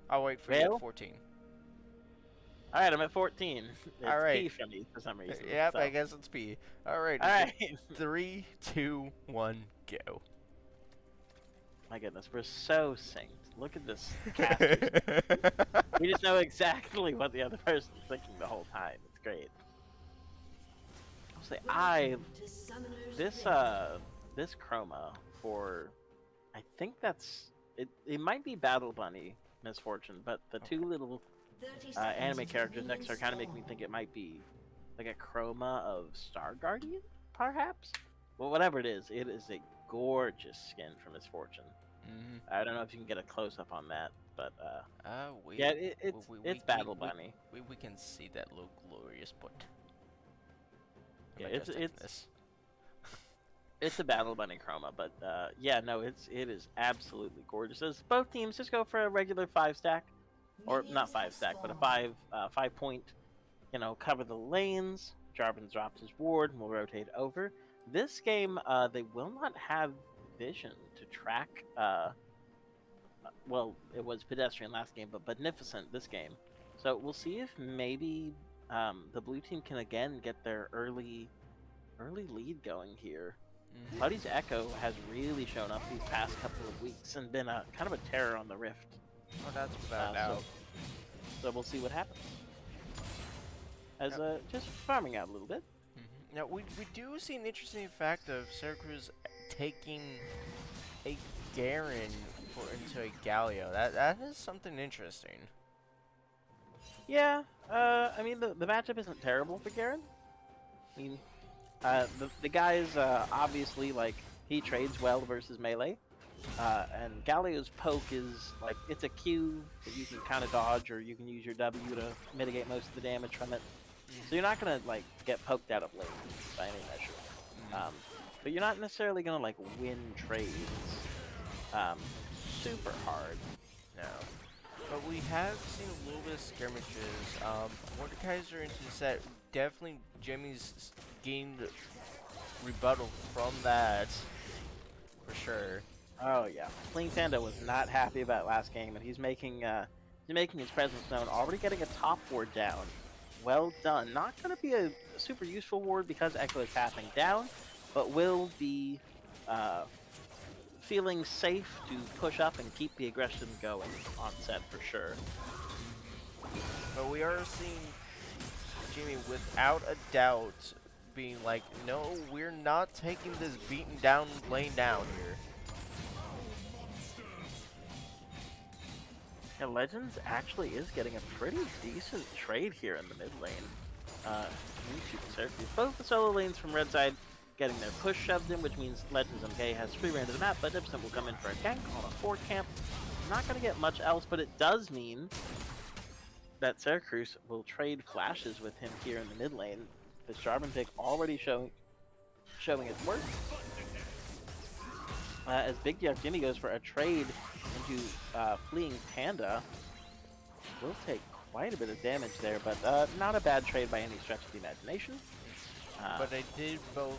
I'll wait for you at 14. Alright, I'm at 14. It's Alright. P for me for some reason. Yep, so. I guess it's P. Alright. Alright. 3, 2, 1, go. My goodness, we're so synced. Look at this cast. We just know exactly what the other person's thinking the whole time. It's great. I'll say this chroma for, I think that's it. It might be Battle Bunny Misfortune, but the two little anime characters next are kind of making me think it might be like a chroma of Star Guardian, perhaps. Well, whatever it is a gorgeous skin for Misfortune. Mm-hmm. I don't know if you can get a close up on that, but it's it's Battle Bunny. We can see that look glorious, but Yeah, it's a Battle Bunny chroma, but it is absolutely gorgeous. As both teams just go for a regular 5-stack, or not 5-stack, but a 5-point. Cover the lanes. Jarvan drops his ward and will rotate over. This game, they will not have vision to track. Well, it was pedestrian last game, but beneficent this game. So we'll see if maybe the blue team can again get their early lead going here. Mm-hmm. Buddy's Echo has really shown up these past couple of weeks and been a kind of a terror on the Rift. Oh, that's without doubt. So we'll see what happens. As just farming out a little bit. Mm-hmm. Now we do see an interesting fact of Syracuse taking a Garen into a Galio. That is something interesting. Yeah, I mean the matchup isn't terrible for Garen. I mean, the guy's obviously he trades well versus melee, and Galio's poke is it's a Q that you can kind of dodge, or you can use your W to mitigate most of the damage from it. So you're not gonna get poked out of lane by any measure. But you're not necessarily gonna win trades super hard. No. But we have seen a little bit of skirmishes. Mordekaiser into the set, definitely Jimmy's gained rebuttal from that, for sure. Oh yeah, Fling Tando was not happy about last game, and he's making his presence known. Already getting a top ward down. Well done. Not going to be a super useful ward because Echo is passing down, but will be feeling safe to push up and keep the aggression going on set for sure. But we are seeing Jimmy, without a doubt, being like, no, we're not taking this beaten down lane down here. Yeah, Legends actually is getting a pretty decent trade here in the mid lane. into the circuit. Both the solo lanes from red side getting their push shoved in, which means Legends MK has free reign of the map, but Nipson will come in for a gank on a 4 camp. Not going to get much else, but it does mean that Syracuse will trade flashes with him here in the mid lane. The Jarvan pick already showing its worth. As Big Yuck Jimmy goes for a trade into Fleeing Panda. Will take quite a bit of damage there, but not a bad trade by any stretch of the imagination. But they did both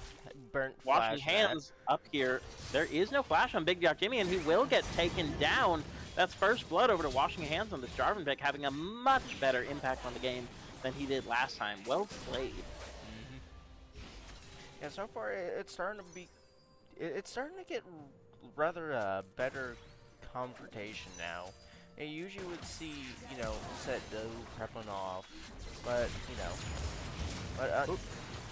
burnt Washing flash hands up here. There is no flash on Big Yuck Jimmy, and he will get taken down. That's first blood over to Washing Hands on this Jarvan pick, having a much better impact on the game than he did last time. Well played. Yeah, so far it's starting to be, it's starting to get rather better confrontation now. And you usually would see, you know, set do prepping off, but you know, but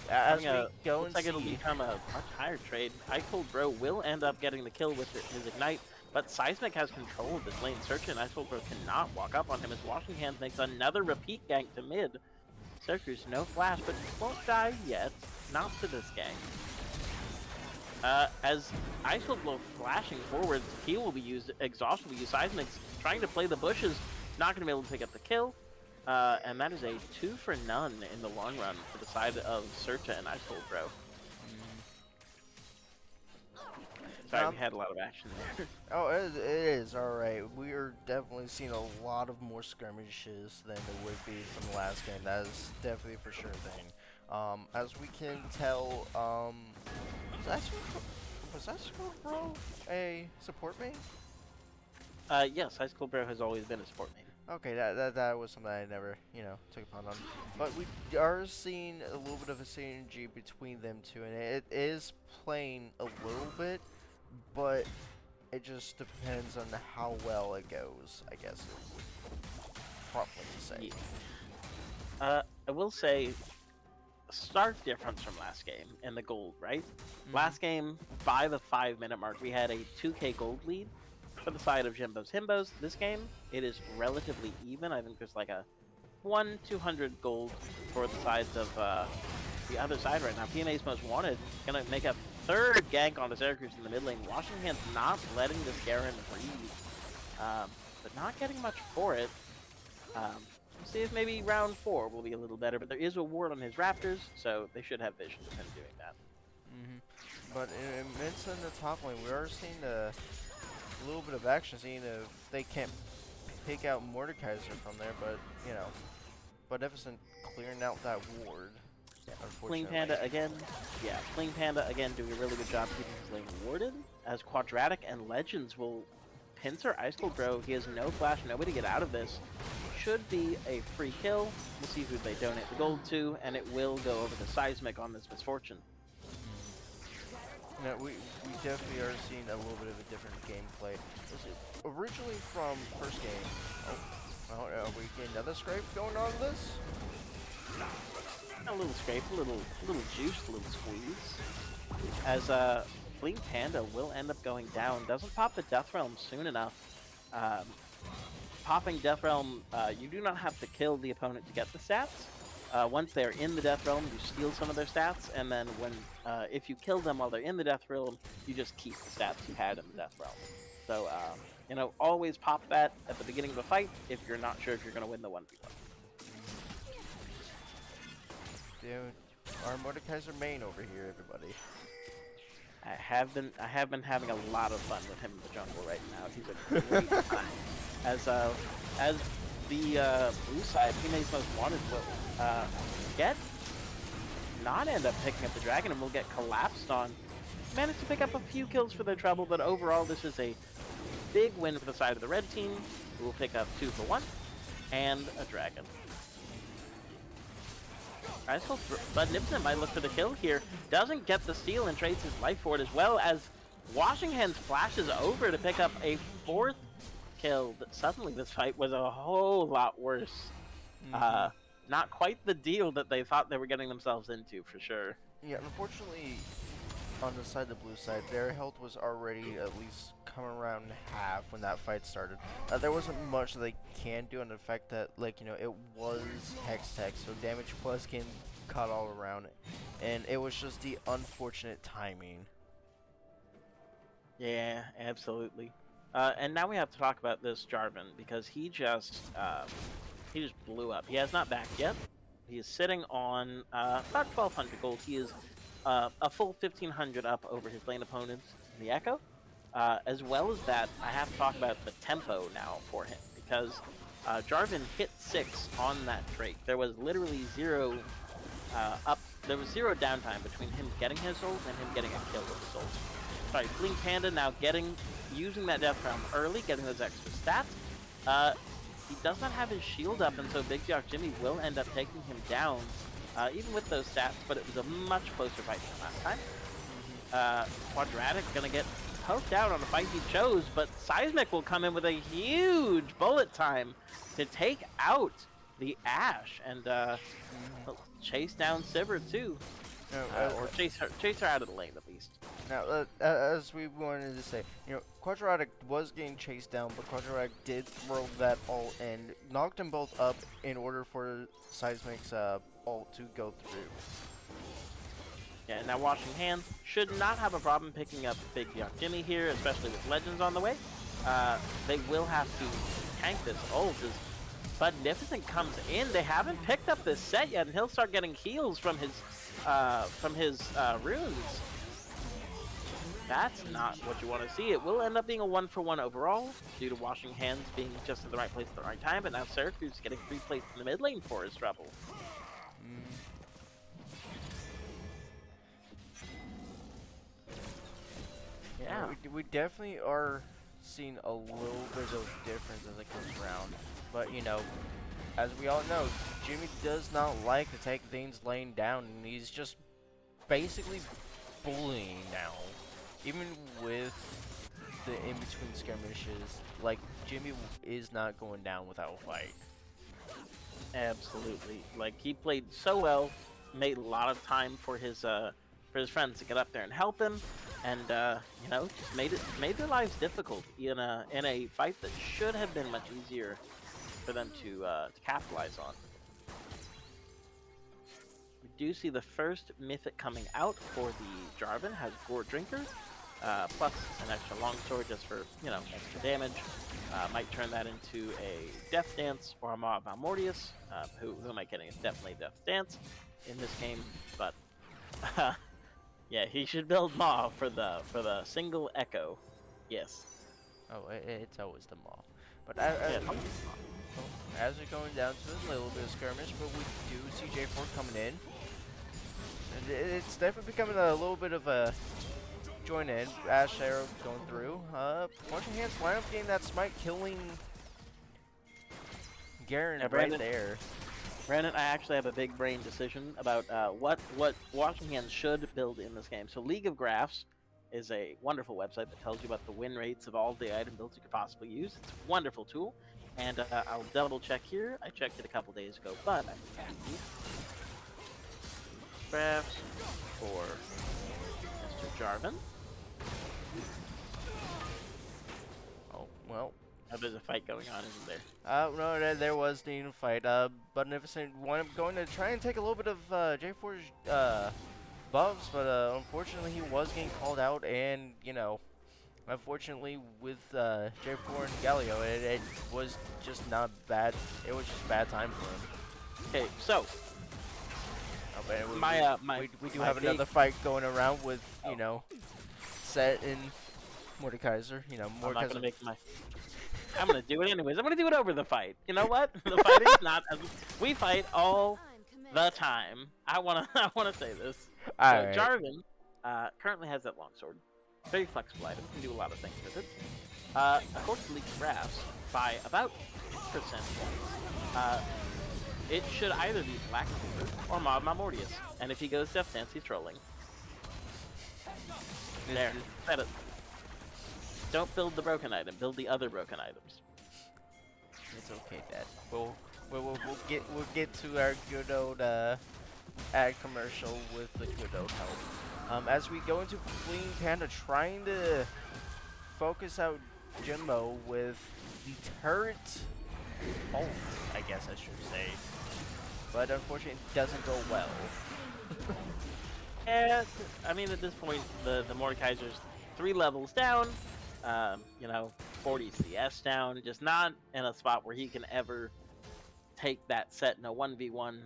as we go looks and like see, it'll become a much higher trade. Ice Cold Bro will end up getting the kill with his Ignite, but Seismic has control of this lane. Search and Ice Cold Bro cannot walk up on him as Washing Hands makes another repeat gank to mid. Syracuse, no flash, but won't die yet. Not to this gang. As Ice Cold Blow flashing forward, he will be used, Exhaust will be used. Seismic's trying to play the bushes, not going to be able to pick up the kill. And that is a 2 for none in the long run for the side of Serta and Ice Cold Bro. Sorry, we had a lot of action there. oh, it is alright. We are definitely seeing a lot of more skirmishes than there would be from the last game. That is definitely for sure thing. As we can tell, was Ice Cold Bro a support main? Yes, Ice Cold Bro has always been a support main. Okay, that was something I never, you know, took upon on. But we are seeing a little bit of a synergy between them two, and it is playing a little bit, but it just depends on how well it goes, I guess. Probably to say. Yeah. I will say, stark difference from last game in the gold, right? Last game, by the 5-minute mark, we had a 2k gold lead for the side of Jimbo's Himbos. This game, it is relatively even. I think there's like a 200 gold for the sides of the other side right now. PMA's most wanted, gonna make a third gank onto Syracuse in the mid lane. Washing Hands not letting this Garen breathe, but not getting much for it. We'll see if maybe round 4 will be a little better, but there is a ward on his Raptors, so they should have vision of him doing that. But in midst in the top lane, we are seeing a little bit of action, seeing if they can't pick out Mordekaiser from there, but, you know, Beneficent clearing out that ward. Fling Panda again, Fling Panda again doing a really good job keeping his lane warded, as Quadratic and Legends will pincer Ice Cold Bro. He has no flash, nobody get out of this. Should be a free kill. We'll see who they donate the gold to, and it will go over the Seismic on this Misfortune. No, we definitely are seeing a little bit of a different gameplay. Originally from first game. Oh, are we getting another scrape going on this? A little scrape, a little juice, a little squeeze. As Fleeing Panda will end up going down. Doesn't pop the Death Realm soon enough. Popping Death Realm, you do not have to kill the opponent to get the stats. Once they're in the Death Realm, you steal some of their stats, and then when if you kill them while they're in the Death Realm, you just keep the stats you had in the Death Realm. So, you know, always pop that at the beginning of a fight if you're not sure if you're going to win the 1v1. Dude, our Mordekaiser main over here, everybody. I have been having a lot of fun with him in the jungle right now. He's a great time. As the blue side, PMA's most wanted will not end up picking up the dragon and will get collapsed on. Managed to pick up a few kills for their trouble, but overall this is a big win for the side of the red team, who will pick up 2 for 1 and a dragon. Alright, so Bud Nipson might look for the kill here. Doesn't get the steal and trades his life for it, as well as Washing Hands flashes over to pick up a 4th kill. But suddenly this fight was a whole lot worse. Not quite the deal that they thought they were getting themselves into, for sure. Yeah, unfortunately, on the side of the blue side, their health was already at least coming around half when that fight started. There wasn't much they can do, and the fact that, like, you know, it was Hex Tech, so damage was getting caught all around it. And it was just the unfortunate timing. Yeah, absolutely. And now we have to talk about this Jarvan because he just blew up. He has not backed yet. He is sitting on about 1,200 gold. He is a full 1,500 up over his lane opponents in the Echo. As well as that, I have to talk about the tempo now for him because Jarvan hit 6 on that Drake. There was literally zero There was zero downtime between him getting his ult and him getting a kill with his ult. Sorry, Blink Panda now using that death round early, getting those extra stats. He does not have his shield up, and so Big Jock Jimmy will end up taking him down, even with those stats, but it was a much closer fight than last time. Quadratic gonna get poked out on a fight he chose, but Seismic will come in with a huge bullet time to take out the Ashe, and chase down Sivir too. Or chase her out of the lane at least. Now, as we wanted to say, you know, Quadratic was getting chased down, but Quadratic did throw that ult and knocked them both up in order for Seismic's ult to go through. Yeah, now Washing Hands should not have a problem picking up Big Young Jimmy here, especially with Legends on the way. They will have to tank this ult as Magnificent comes in. They haven't picked up this set yet, and he'll start getting heals from his runes. That's not what you want to see. It will end up being a 1-for-1 overall due to Washing Hands being just in the right place at the right time, but now Syracuse getting 3 plates in the mid lane for his trouble. Yeah. We definitely are seeing a little bit of difference as it comes around. But, you know, as we all know, Jimmy does not like to take things laying down, and he's just basically bullying now. Even with the in-between skirmishes, like, Jimmy is not going down without a fight. Absolutely. Like, he played so well, made a lot of time for his friends to get up there and help him, and you know, just made their lives difficult in a fight that should have been much easier for them to capitalize on. We do see the first mythic coming out for the Jarvan, has Gore Drinker, plus an extra longsword just for, you know, extra damage. Might turn that into a Death Dance or a Maw Mortius. Who am I kidding? It's definitely Death Dance in this game, but yeah, he should build Maw for the single Echo. Yes. Oh, it's always the Maw. But Yeah, as we're going down to a little bit of skirmish, but we do see J4 coming in. And it's definitely becoming a little bit of a join in. Ashe Arrow going through. Washing Hands lineup getting that smite, killing Garen right there. Brandon, I actually have a big brain decision about what Washing Hands should build in this game. So League of Graphs is a wonderful website that tells you about the win rates of all the item builds you could possibly use. It's a wonderful tool, and I'll double check here. I checked it a couple days ago, but I can Graphs for Mr. Jarvan. Oh, well. There's a fight going on, isn't there? No, there was the fight. Magnificent going to try and take a little bit of J4's buffs, but unfortunately he was getting called out, and, you know, unfortunately with J4 and Galio, it was just not bad. It was just bad time for him. Okay, so we do have another fight going around with, you know, Set and Mordekaiser. You know, I'm not Mordekaiser. gonna make my. I'm gonna do it anyways. I'm gonna do it over the fight. You know what? The fight is not. We fight all the time. I wanna say this. Alright. Jarvan currently has that longsword. Very flexible item. Can do a lot of things with it. According to League of Graphs, by about 6% points, it should either be Black Clover or Maw Mortius. And if he goes Death Dance, he's trolling. There, said it. Don't build the broken item. Build the other broken items. It's okay, Dad. We'll get to our good old ad commercial with the good old help. As we go into Fleeing Panda, trying to focus out Jimbo with the turret ult, I guess I should say. But unfortunately, it doesn't go well. Yeah, I mean, at this point, the Mordekaiser's 3 levels down, you know, 40 CS down, just not in a spot where he can ever take that set in a 1v1.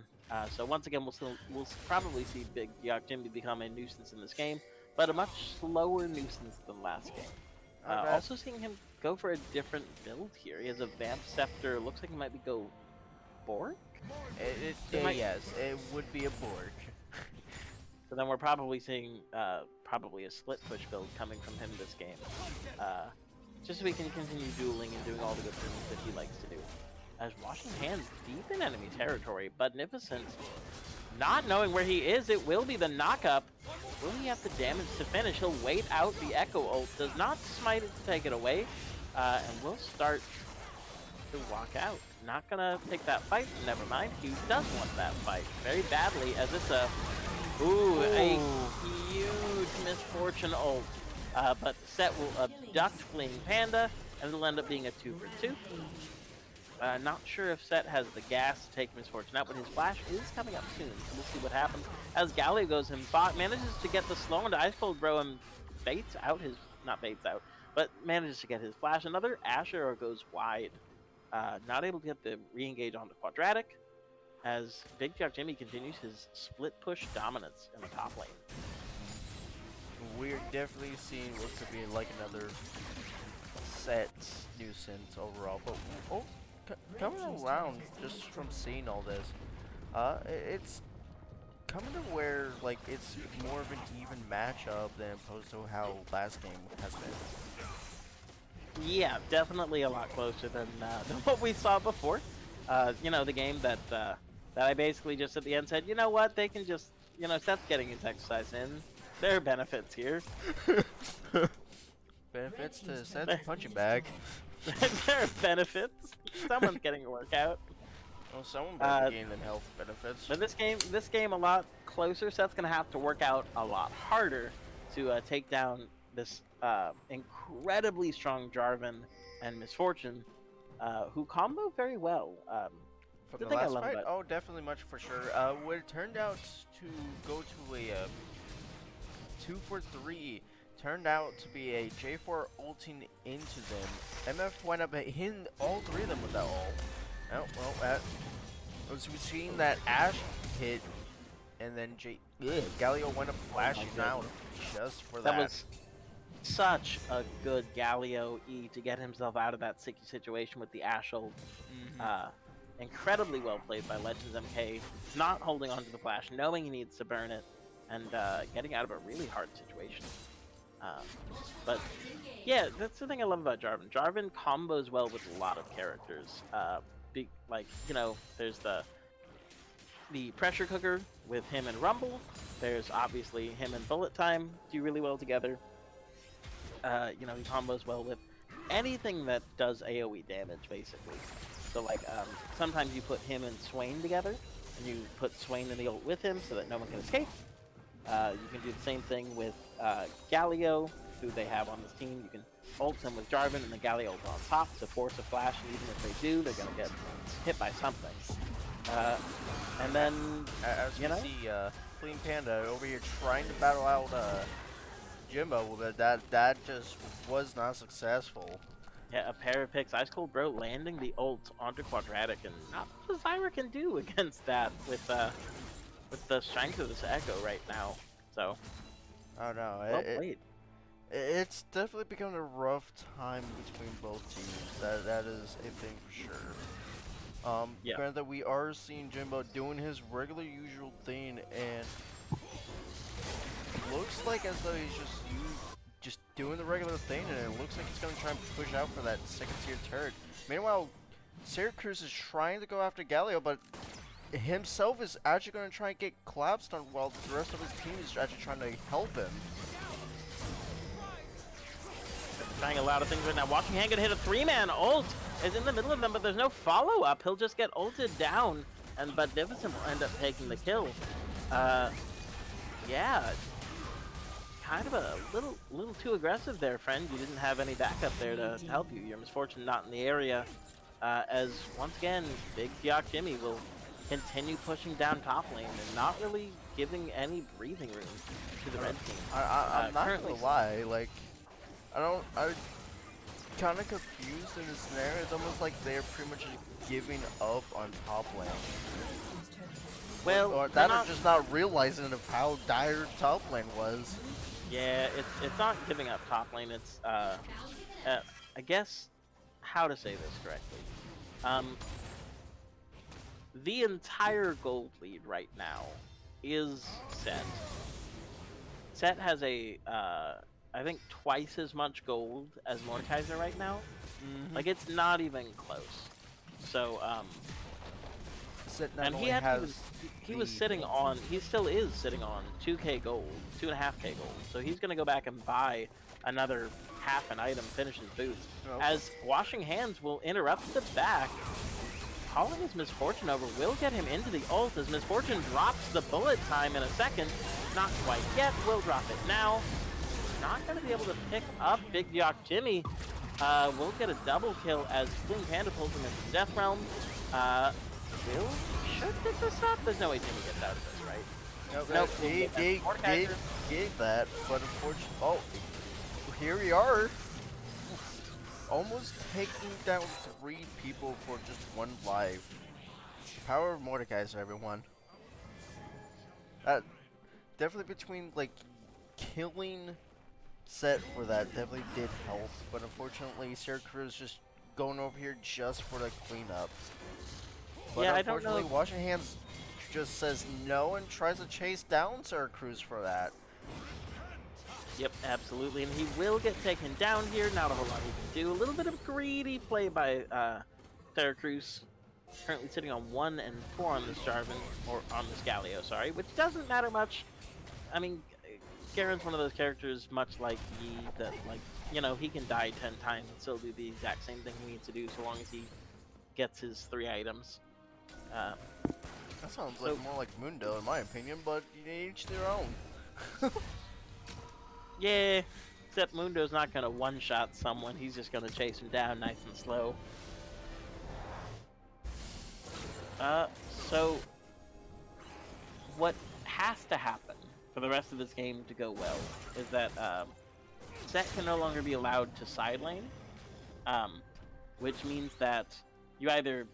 So once again, we'll probably see Big Jimmy become a nuisance in this game, but a much slower nuisance than last game. Also seeing him go for a different build here. He has a Vamp Scepter. Looks like he might go Borg? Yes, it would be a Borg. So then we're probably seeing probably a split push build coming from him this game. Just so we can continue dueling and doing all the good things that he likes to do. As washing hands deep in enemy territory, Magnificent, not knowing where he is, it will be the knockup. Will he have the damage to finish? He'll wait out the Echo ult, does not smite it to take it away, and will start to walk out. Not gonna take that fight, never mind. He does want that fight very badly, as it's a a huge misfortune ult. But Set will abduct Fleeing Panda, and it'll end up being a 2 for 2. Not sure if Set has the gas to take Misfortune out, but his flash is coming up soon, so we'll see what happens. As Galio goes in bot, manages to get the slow into Ice Cold Bro and baits out his, not baits out, but manages to get his flash. Another Ash arrow goes wide. Not able to get the re-engage onto Quadratic, as Big Jack Jimmy continues his split push dominance in the top lane. We're definitely seeing what could be like another Set nuisance overall, but coming around just from seeing all this, it's coming to where like it's more of an even matchup than opposed to how last game has been. Yeah, definitely a lot closer than what we saw before. You know, the game that I basically just at the end said, you know what, they can just, you know, Seth's getting his exercise in. There are benefits here. Benefits to Seth's punching bag. There are benefits. Someone's getting a workout. Well, someone better gain than health benefits. But this game a lot closer. Seth's gonna have to work out a lot harder to take down this incredibly strong Jarvan and Misfortune, who combo very well. From the last fight? Oh, definitely much for sure. When it turned out to go to a 2 for 3, turned out to be a J4 ulting into them. MF went up hitting all 3 of them with that ult. Oh, well, was between that Ash hit and then Galio went up flashing out just for that. That was such a good Galio E to get himself out of that sticky situation with the Ash ult. Incredibly well played by Legends MK, not holding onto the flash, knowing he needs to burn it, and getting out of a really hard situation. But yeah, that's the thing I love about Jarvan. Jarvan combos well with a lot of characters. Like, you know, there's the pressure cooker with him and Rumble. There's obviously him and Bullet Time do really well together. You know, he combos well with anything that does AoE damage, basically. So like, sometimes you put him and Swain together, and you put Swain in the ult with him so that no one can escape. You can do the same thing with Galio, who they have on this team. You can ult him with Jarvan and the Galio ult on top to force a flash, and even if they do, they're going to get hit by something. And then, as you see, Fleeing Panda over here trying to battle out Jimbo, but that just was not successful. Yeah, a pair of picks. Ice Cold Bro landing the ult onto Quadratic, and not what Zyra can do against that with the strength of this Echo right now. So, oh no, well played. It's definitely becoming a rough time between both teams. That is a thing for sure. Yeah. Granted that we are seeing Jimbo doing his regular usual thing, and looks like as though he's just doing the regular thing, and it looks like he's going to try and push out for that second tier turret. Meanwhile, Syracuse is trying to go after Galio, but himself is actually going to try and get collapsed on, while the rest of his team is actually trying to help him. Trying a lot of things right now. Watching Han gonna hit a 3-man ult is in the middle of them, but there's no follow-up. He'll just get ulted down, and Magnificent will end up taking the kill. Yeah. kind of a little too aggressive there, friend. You didn't have any backup there to help you. Your misfortune not in the area. As once again, Big Diok Jimmy will continue pushing down top lane and not really giving any breathing room to the red team. I'm not currently gonna lie, like, I'm kind of confused in this scenario. It's almost like they're pretty much just giving up on top lane. Well, Or that or just not realizing of how dire top lane was. yeah, it's not giving up top lane. It's I guess how to say this correctly. The entire gold lead right now is Set. Set has a I think twice as much gold as Mordekaiser right now. Like it's not even close. So Set not and only he had has he was sitting on, he still is sitting on 2k gold, 2.5k gold. So he's gonna go back and buy another half an item, finish his boots. As Washing Hands will interrupt the back, calling his Misfortune over, will get him into the ult as Misfortune drops the bullet time in a second. Not quite yet, will drop it now. Not gonna be able to pick up Big Diok Jimmy. Will get a double kill as Fleeing Panda pulls him into the Death Realm. Will should pick this up. There's no way Jimmy gets out of this, right? Nope. He gave that, but unfortunately, oh, here we are. Almost taking down 3 people for just 1 life. Power of Mordekaiser, everyone. Definitely between like killing Set for that definitely did help, but unfortunately Syracuse just going over here just for the cleanup. But yeah, I don't unfortunately, know. Washing Hands just says no and tries to chase down Syracuse for that. Yep, absolutely, and he will get taken down here. Not a whole lot he can do. A little bit of greedy play by Syracuse, currently sitting on 1 and 4 on this Jarvan, or on this Galio, sorry, which doesn't matter much. I mean, Garen's one of those characters, much like Yi, that, like, you know, he can die 10 times and still do the exact same thing he needs to do, so long as he gets his 3 items. That sounds like more like Mundo in my opinion, but each their own. Yeah, except Mundo's not gonna one-shot someone, he's just gonna chase him down nice and slow. So what has to happen for the rest of this game to go well is that Set can no longer be allowed to side lane, which means that you either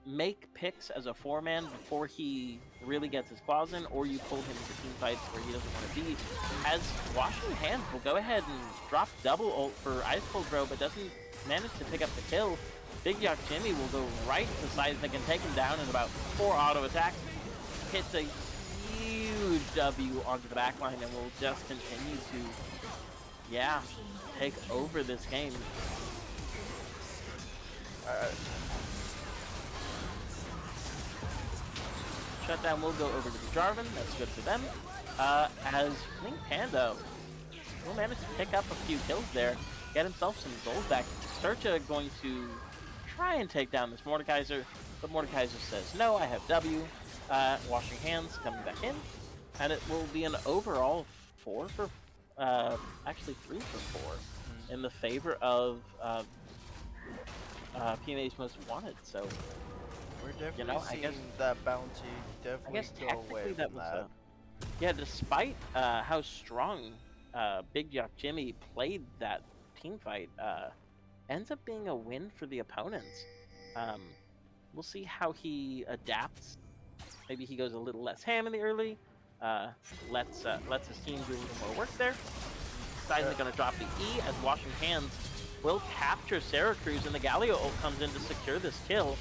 make picks as a 4-man before he really gets his claws in, or you pull him into team fights where he doesn't want to be. As Washing Hands will go ahead and drop double ult for Ice Cold Throw, but doesn't manage to pick up the kill. Big Diok Jimmy will go right to Seismic and take him down in about 4 auto attacks. Hits a huge W onto the backline and will just continue to, yeah, take over this game. Shutdown will go over to the Jarvan, that's good for them. As Fleeing Panda will manage to pick up a few kills there, get himself some gold back. Searcha going to try and take down this Mordekaiser, but Mordekaiser says no, I have W. Washing Hands coming back in, and it will be an overall 4 for, actually 3 for 4 in the favor of PMA's Most Wanted, so We're definitely you know, I seeing guess, that bounty definitely go away that from was that. yeah, despite how strong Big Diok Jimmy played that team fight, ends up being a win for the opponents. We'll see how he adapts. Maybe he goes a little less ham in the early, lets his team do a little more work there. Seismic gonna drop the E as Washing Hands will capture Syracuse, and the Galio ult comes in to secure this kill.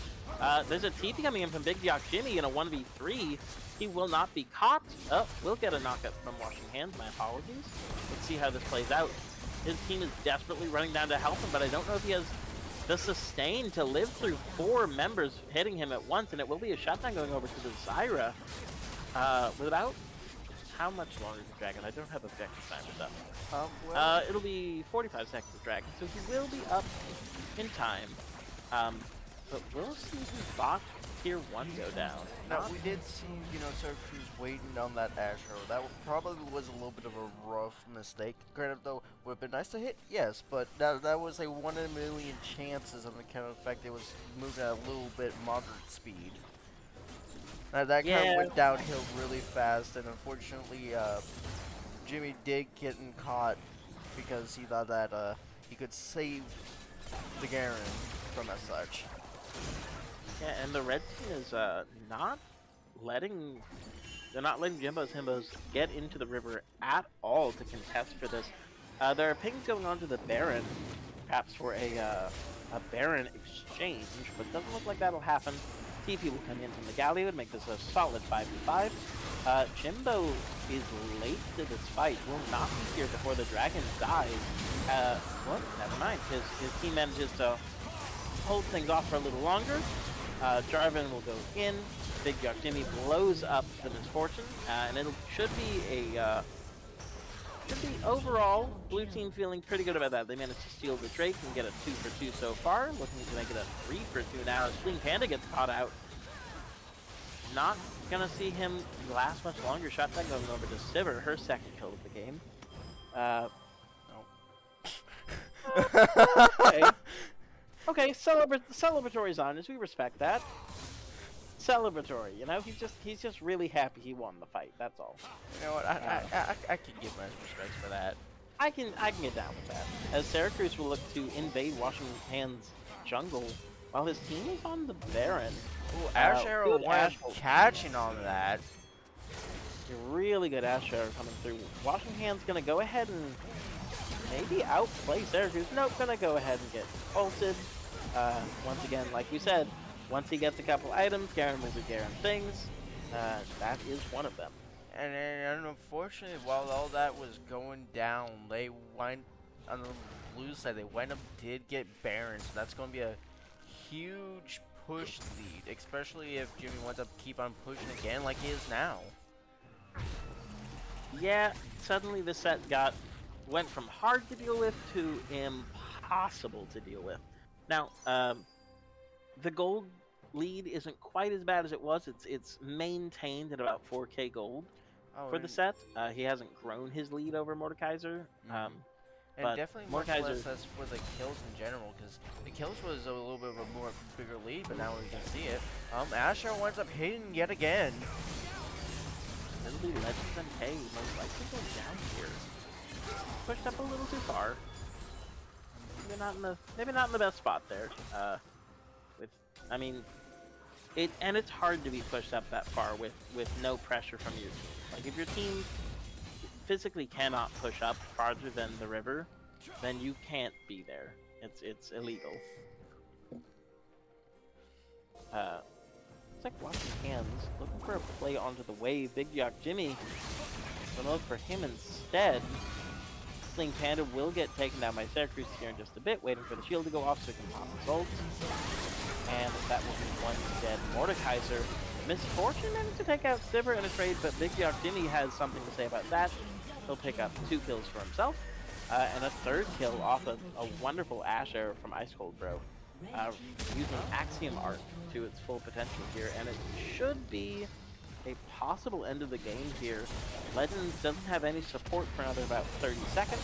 There's a TP coming in from Big Diok Jimmy in a 1v3. He will not be caught. Oh, we'll get a knockup from Washing Hands. My apologies. Let's see how this plays out. His team is desperately running down to help him, but I don't know if he has the sustain to live through 4 members hitting him at once, and it will be a shutdown going over to the Zyra. Without how much longer is the Dragon? I don't have objective time with that. It'll be 45 seconds of Dragon, so he will be up in time. But we'll see his bot tier 1 go down. Now, we did see, Syracuse waiting on that Ash arrow. That probably was a little bit of a rough mistake. Granted, though, would have been nice to hit, yes, but that was a 1 in a million chances on the kind of fact it was moving at a little bit moderate speed. Now, that kind of went downhill really fast, and unfortunately, Jimmy did get caught because he thought that he could save the Garen from as such. Yeah, and the red team is not letting Jimbo's Himbos get into the river at all to contest for this. There are pings going on to the Baron, perhaps for a Baron exchange, but it doesn't look like that'll happen. TP will come in from the galley, would make this a solid 5v5. Jimbo is late to this fight, will not be here before the dragon dies. Well, never mind. His team manages to hold things off for a little longer. Jarvan will go in. Big Yuck Jimmy blows up the Misfortune, and it should be overall blue team feeling pretty good about that. They managed to steal the Drake and get a 2 for 2 so far, looking to make it a 3 for 2 now as Fleeing Panda gets caught out. Not gonna see him last much longer. Shotgun going over to Sivir, her second kill of the game. Okay. Okay, celebratory's honest. We respect that. Celebratory, he's just really happy he won the fight. That's all. You know what? I can give my respects for that. I can get down with that. As Syracuse will look to invade Washing Hands jungle while his team is on the Baron. Ooh, Ash Arrow catching on that. A really good Ash Arrow coming through. Washing Hands gonna go ahead and maybe outplay Syracuse. Nope, gonna go ahead and get ulted. Once again, like we said, once he gets a couple items, Garen will do Garen things. That is one of them. And unfortunately, while all that was going down, they on the blue side, they did get Baron, so that's going to be a huge push lead, especially if Jimmy wants to keep on pushing again like he is now. Yeah, suddenly the set went from hard to deal with to impossible to deal with. Now, the gold lead isn't quite as bad as it was. It's maintained at about 4k gold for the set. He hasn't grown his lead over Mordekaiser. And definitely much less as for the kills in general, because the kills was a little bit of a bigger lead, but now we can see it. Asher winds up hitting yet again. It'll be Legends and K most likely go down here. Pushed up a little too far. Maybe not in the best spot there. It's hard to be pushed up that far with no pressure from your team. Like if your team physically cannot push up farther than the river, then you can't be there. It's illegal. It's like Washing Hands, looking for a play onto the wave. Big Yuck Jimmy gonna look for him instead. Fleeing Panda will get taken down by Syracuse here in just a bit, waiting for the shield to go off so he can pop his ult. And that will be one dead Mordekaiser. Misfortune managed to take out Sivir in a trade, but Big Yuck Jimmy has something to say about that. He'll pick up 2 kills for himself, and a 3rd kill off of a wonderful Ash Arrow from Ice Cold Bro. Using Axiom Art to its full potential here, and it should be a possible end of the game here. Legends doesn't have any support for another about 30 seconds,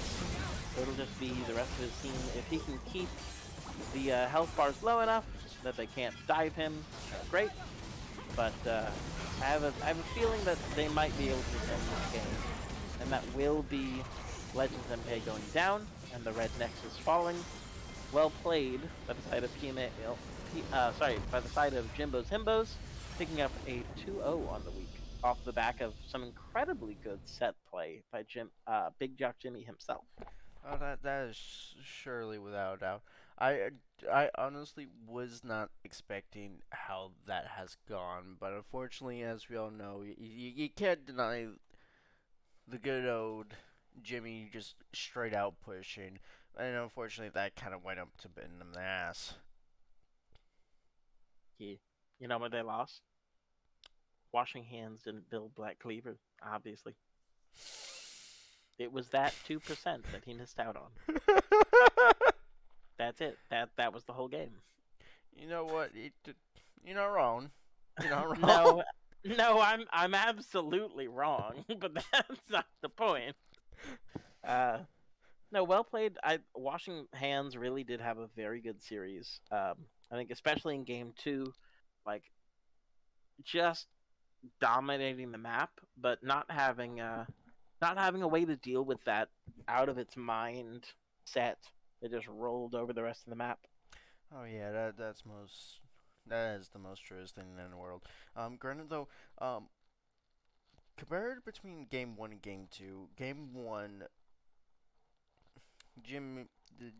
so it'll just be the rest of his team. If he can keep the health bars low enough that they can't dive him, great. But I have a feeling that they might be able to defend this game, and that will be Legends MP going down and the red Nexus falling. Well played by the side of by the side of Jimbo's Himbos, picking up a 2-0 on the week off the back of some incredibly good set play by Big Jock Jimmy himself. Oh, that is surely without a doubt. I honestly was not expecting how that has gone, but unfortunately, as we all know, you can't deny the good old Jimmy just straight out pushing, and unfortunately, that kind of went up to bitten him in the ass. Yeah. You know what they lost? Washing Hands didn't build Black Cleaver, obviously. It was that 2% that he missed out on. That's it. That was the whole game. You know what? You're not wrong. You're not wrong. No, no, I'm absolutely wrong, but that's not the point. Uh, no, well played. Washing Hands really did have a very good series. I think especially in game two, like just dominating the map, but not having a way to deal with that out of its mind set that just rolled over the rest of the map. Oh yeah, that is the most truest thing in the world. Granted though, compared between game one and game two, game one, Jim,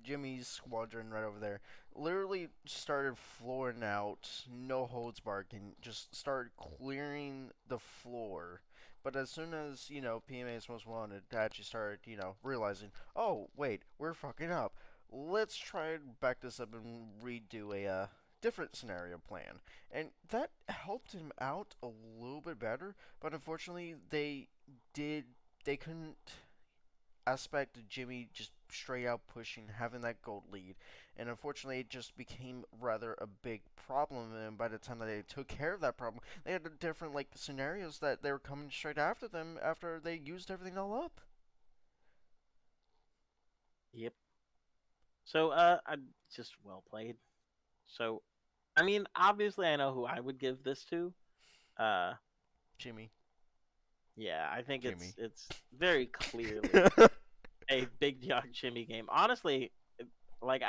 Jimmy's squadron right over there, literally started flooring out, no holds barred, and just started clearing the floor. But as soon as, PMA's Most Wanted actually started, realizing, oh, wait, we're fucking up. Let's try and back this up and redo a different scenario plan. And that helped him out a little bit better, but unfortunately, they couldn't aspect of Jimmy just straight out pushing, having that gold lead. And unfortunately, it just became rather a big problem. And by the time that they took care of that problem, they had different scenarios that they were coming straight after them after they used everything all up. Yep. So I just well played. So I mean, obviously I know who I would give this to. Uh Jimmy. yeah, I think Jimmy. it's very clearly a big dog Jimmy game. Honestly, like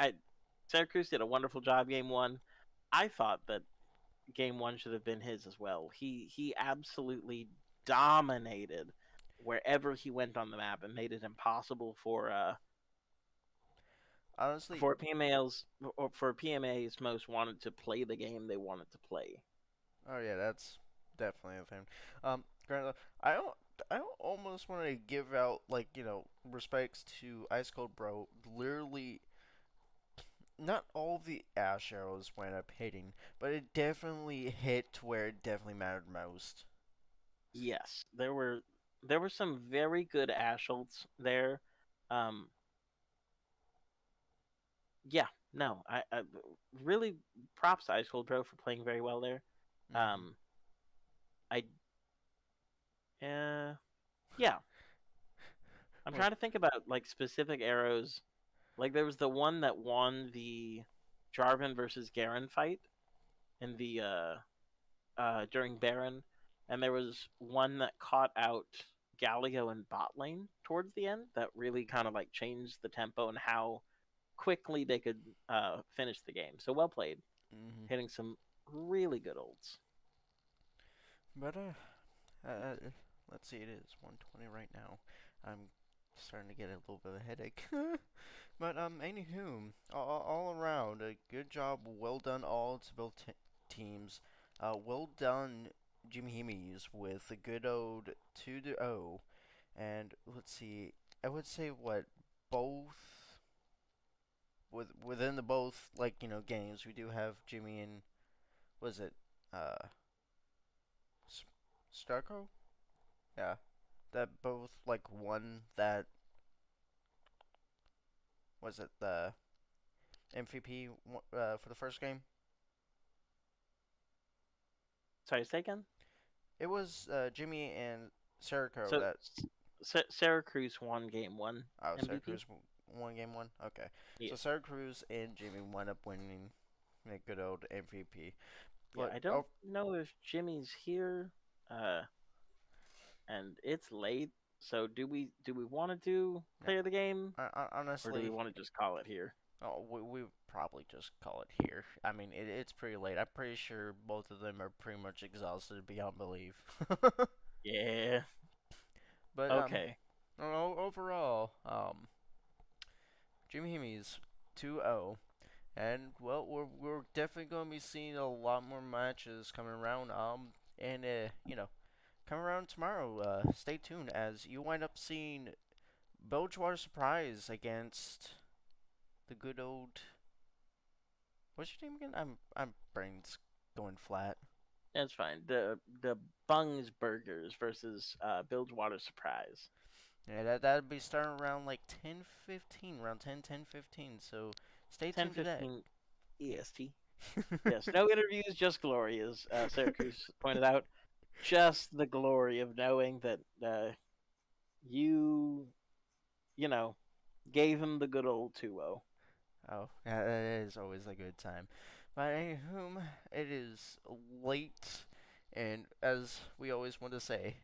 Syracuse did a wonderful job game one. I thought that game one should have been his as well. He absolutely dominated wherever he went on the map and made it impossible Honestly, for PMA's or for PMA's most wanted to play the game they wanted to play. oh yeah, that's definitely a thing. Granted, I don't almost want to give out respects to Ice Cold Bro. Literally, not all of the ash arrows wound up hitting, but it definitely hit where it definitely mattered most. Yes, there were some very good Ash ults there. Um, yeah, no, I really props to Ice Cold Bro for playing very well there. Hmm. I yeah, I'm Well, trying to think about like specific arrows. Like there was the one that won the Jarvan versus Garen fight in the during Baron, and there was one that caught out Galio in bot lane towards the end that really kind of like changed the tempo and how quickly they could finish the game. So well played, hmm. hitting some really good ults. But let's see, it is 1:20 right now. I'm starting to get a little bit of a headache. But anywho, all around, a good job, well done all to both teams. Well done, Jimmy Himmies with a good old 2-0. And let's see, I would say what both within the both games we do have Jimmy and was it uh Starco? Yeah, that both won that was it the MVP for the first game. Sorry, say again. It was Jimmy and Serico So that. Sarah Cruz won game one Oh, MVP. Syracuse won game one. Okay, Yeah, so Syracuse and Jimmy wound up winning a good old MVP. yeah. But I don't know if Jimmy's here, uh, and it's late. So do we want to do yeah, player of the game, or do we honestly, want to just call it here? oh, we would probably just call it here. I mean, it's pretty late. I'm pretty sure both of them are pretty much exhausted beyond belief. Yeah. But Okay. overall, Jimmy Himmies 2-0. And well, we're definitely going to be seeing a lot more matches coming around. And coming around tomorrow. Stay tuned as you wind up seeing Bilgewater Surprise against the good old. What's your name again? I'm brains going flat. That's fine. The Bungs Burgers versus Bilgewater Surprise. Yeah, that'd be starting around 10:15, around 10:15. So stay tuned to that. 10:15 EST. Yes, no interviews, just glory, as Syracuse pointed out. Just the glory of knowing that you, you know, gave him the good old 2-0. Oh, yeah, that is always a good time. But anywho, it is late, and as we always want to say,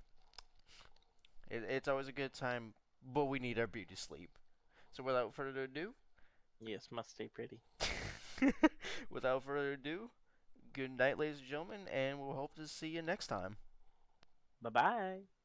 it's always a good time, but we need our beauty sleep. So without further ado, Yes, must stay pretty. without further ado, good night, ladies and gentlemen, and we'll hope to see you next time. Bye bye.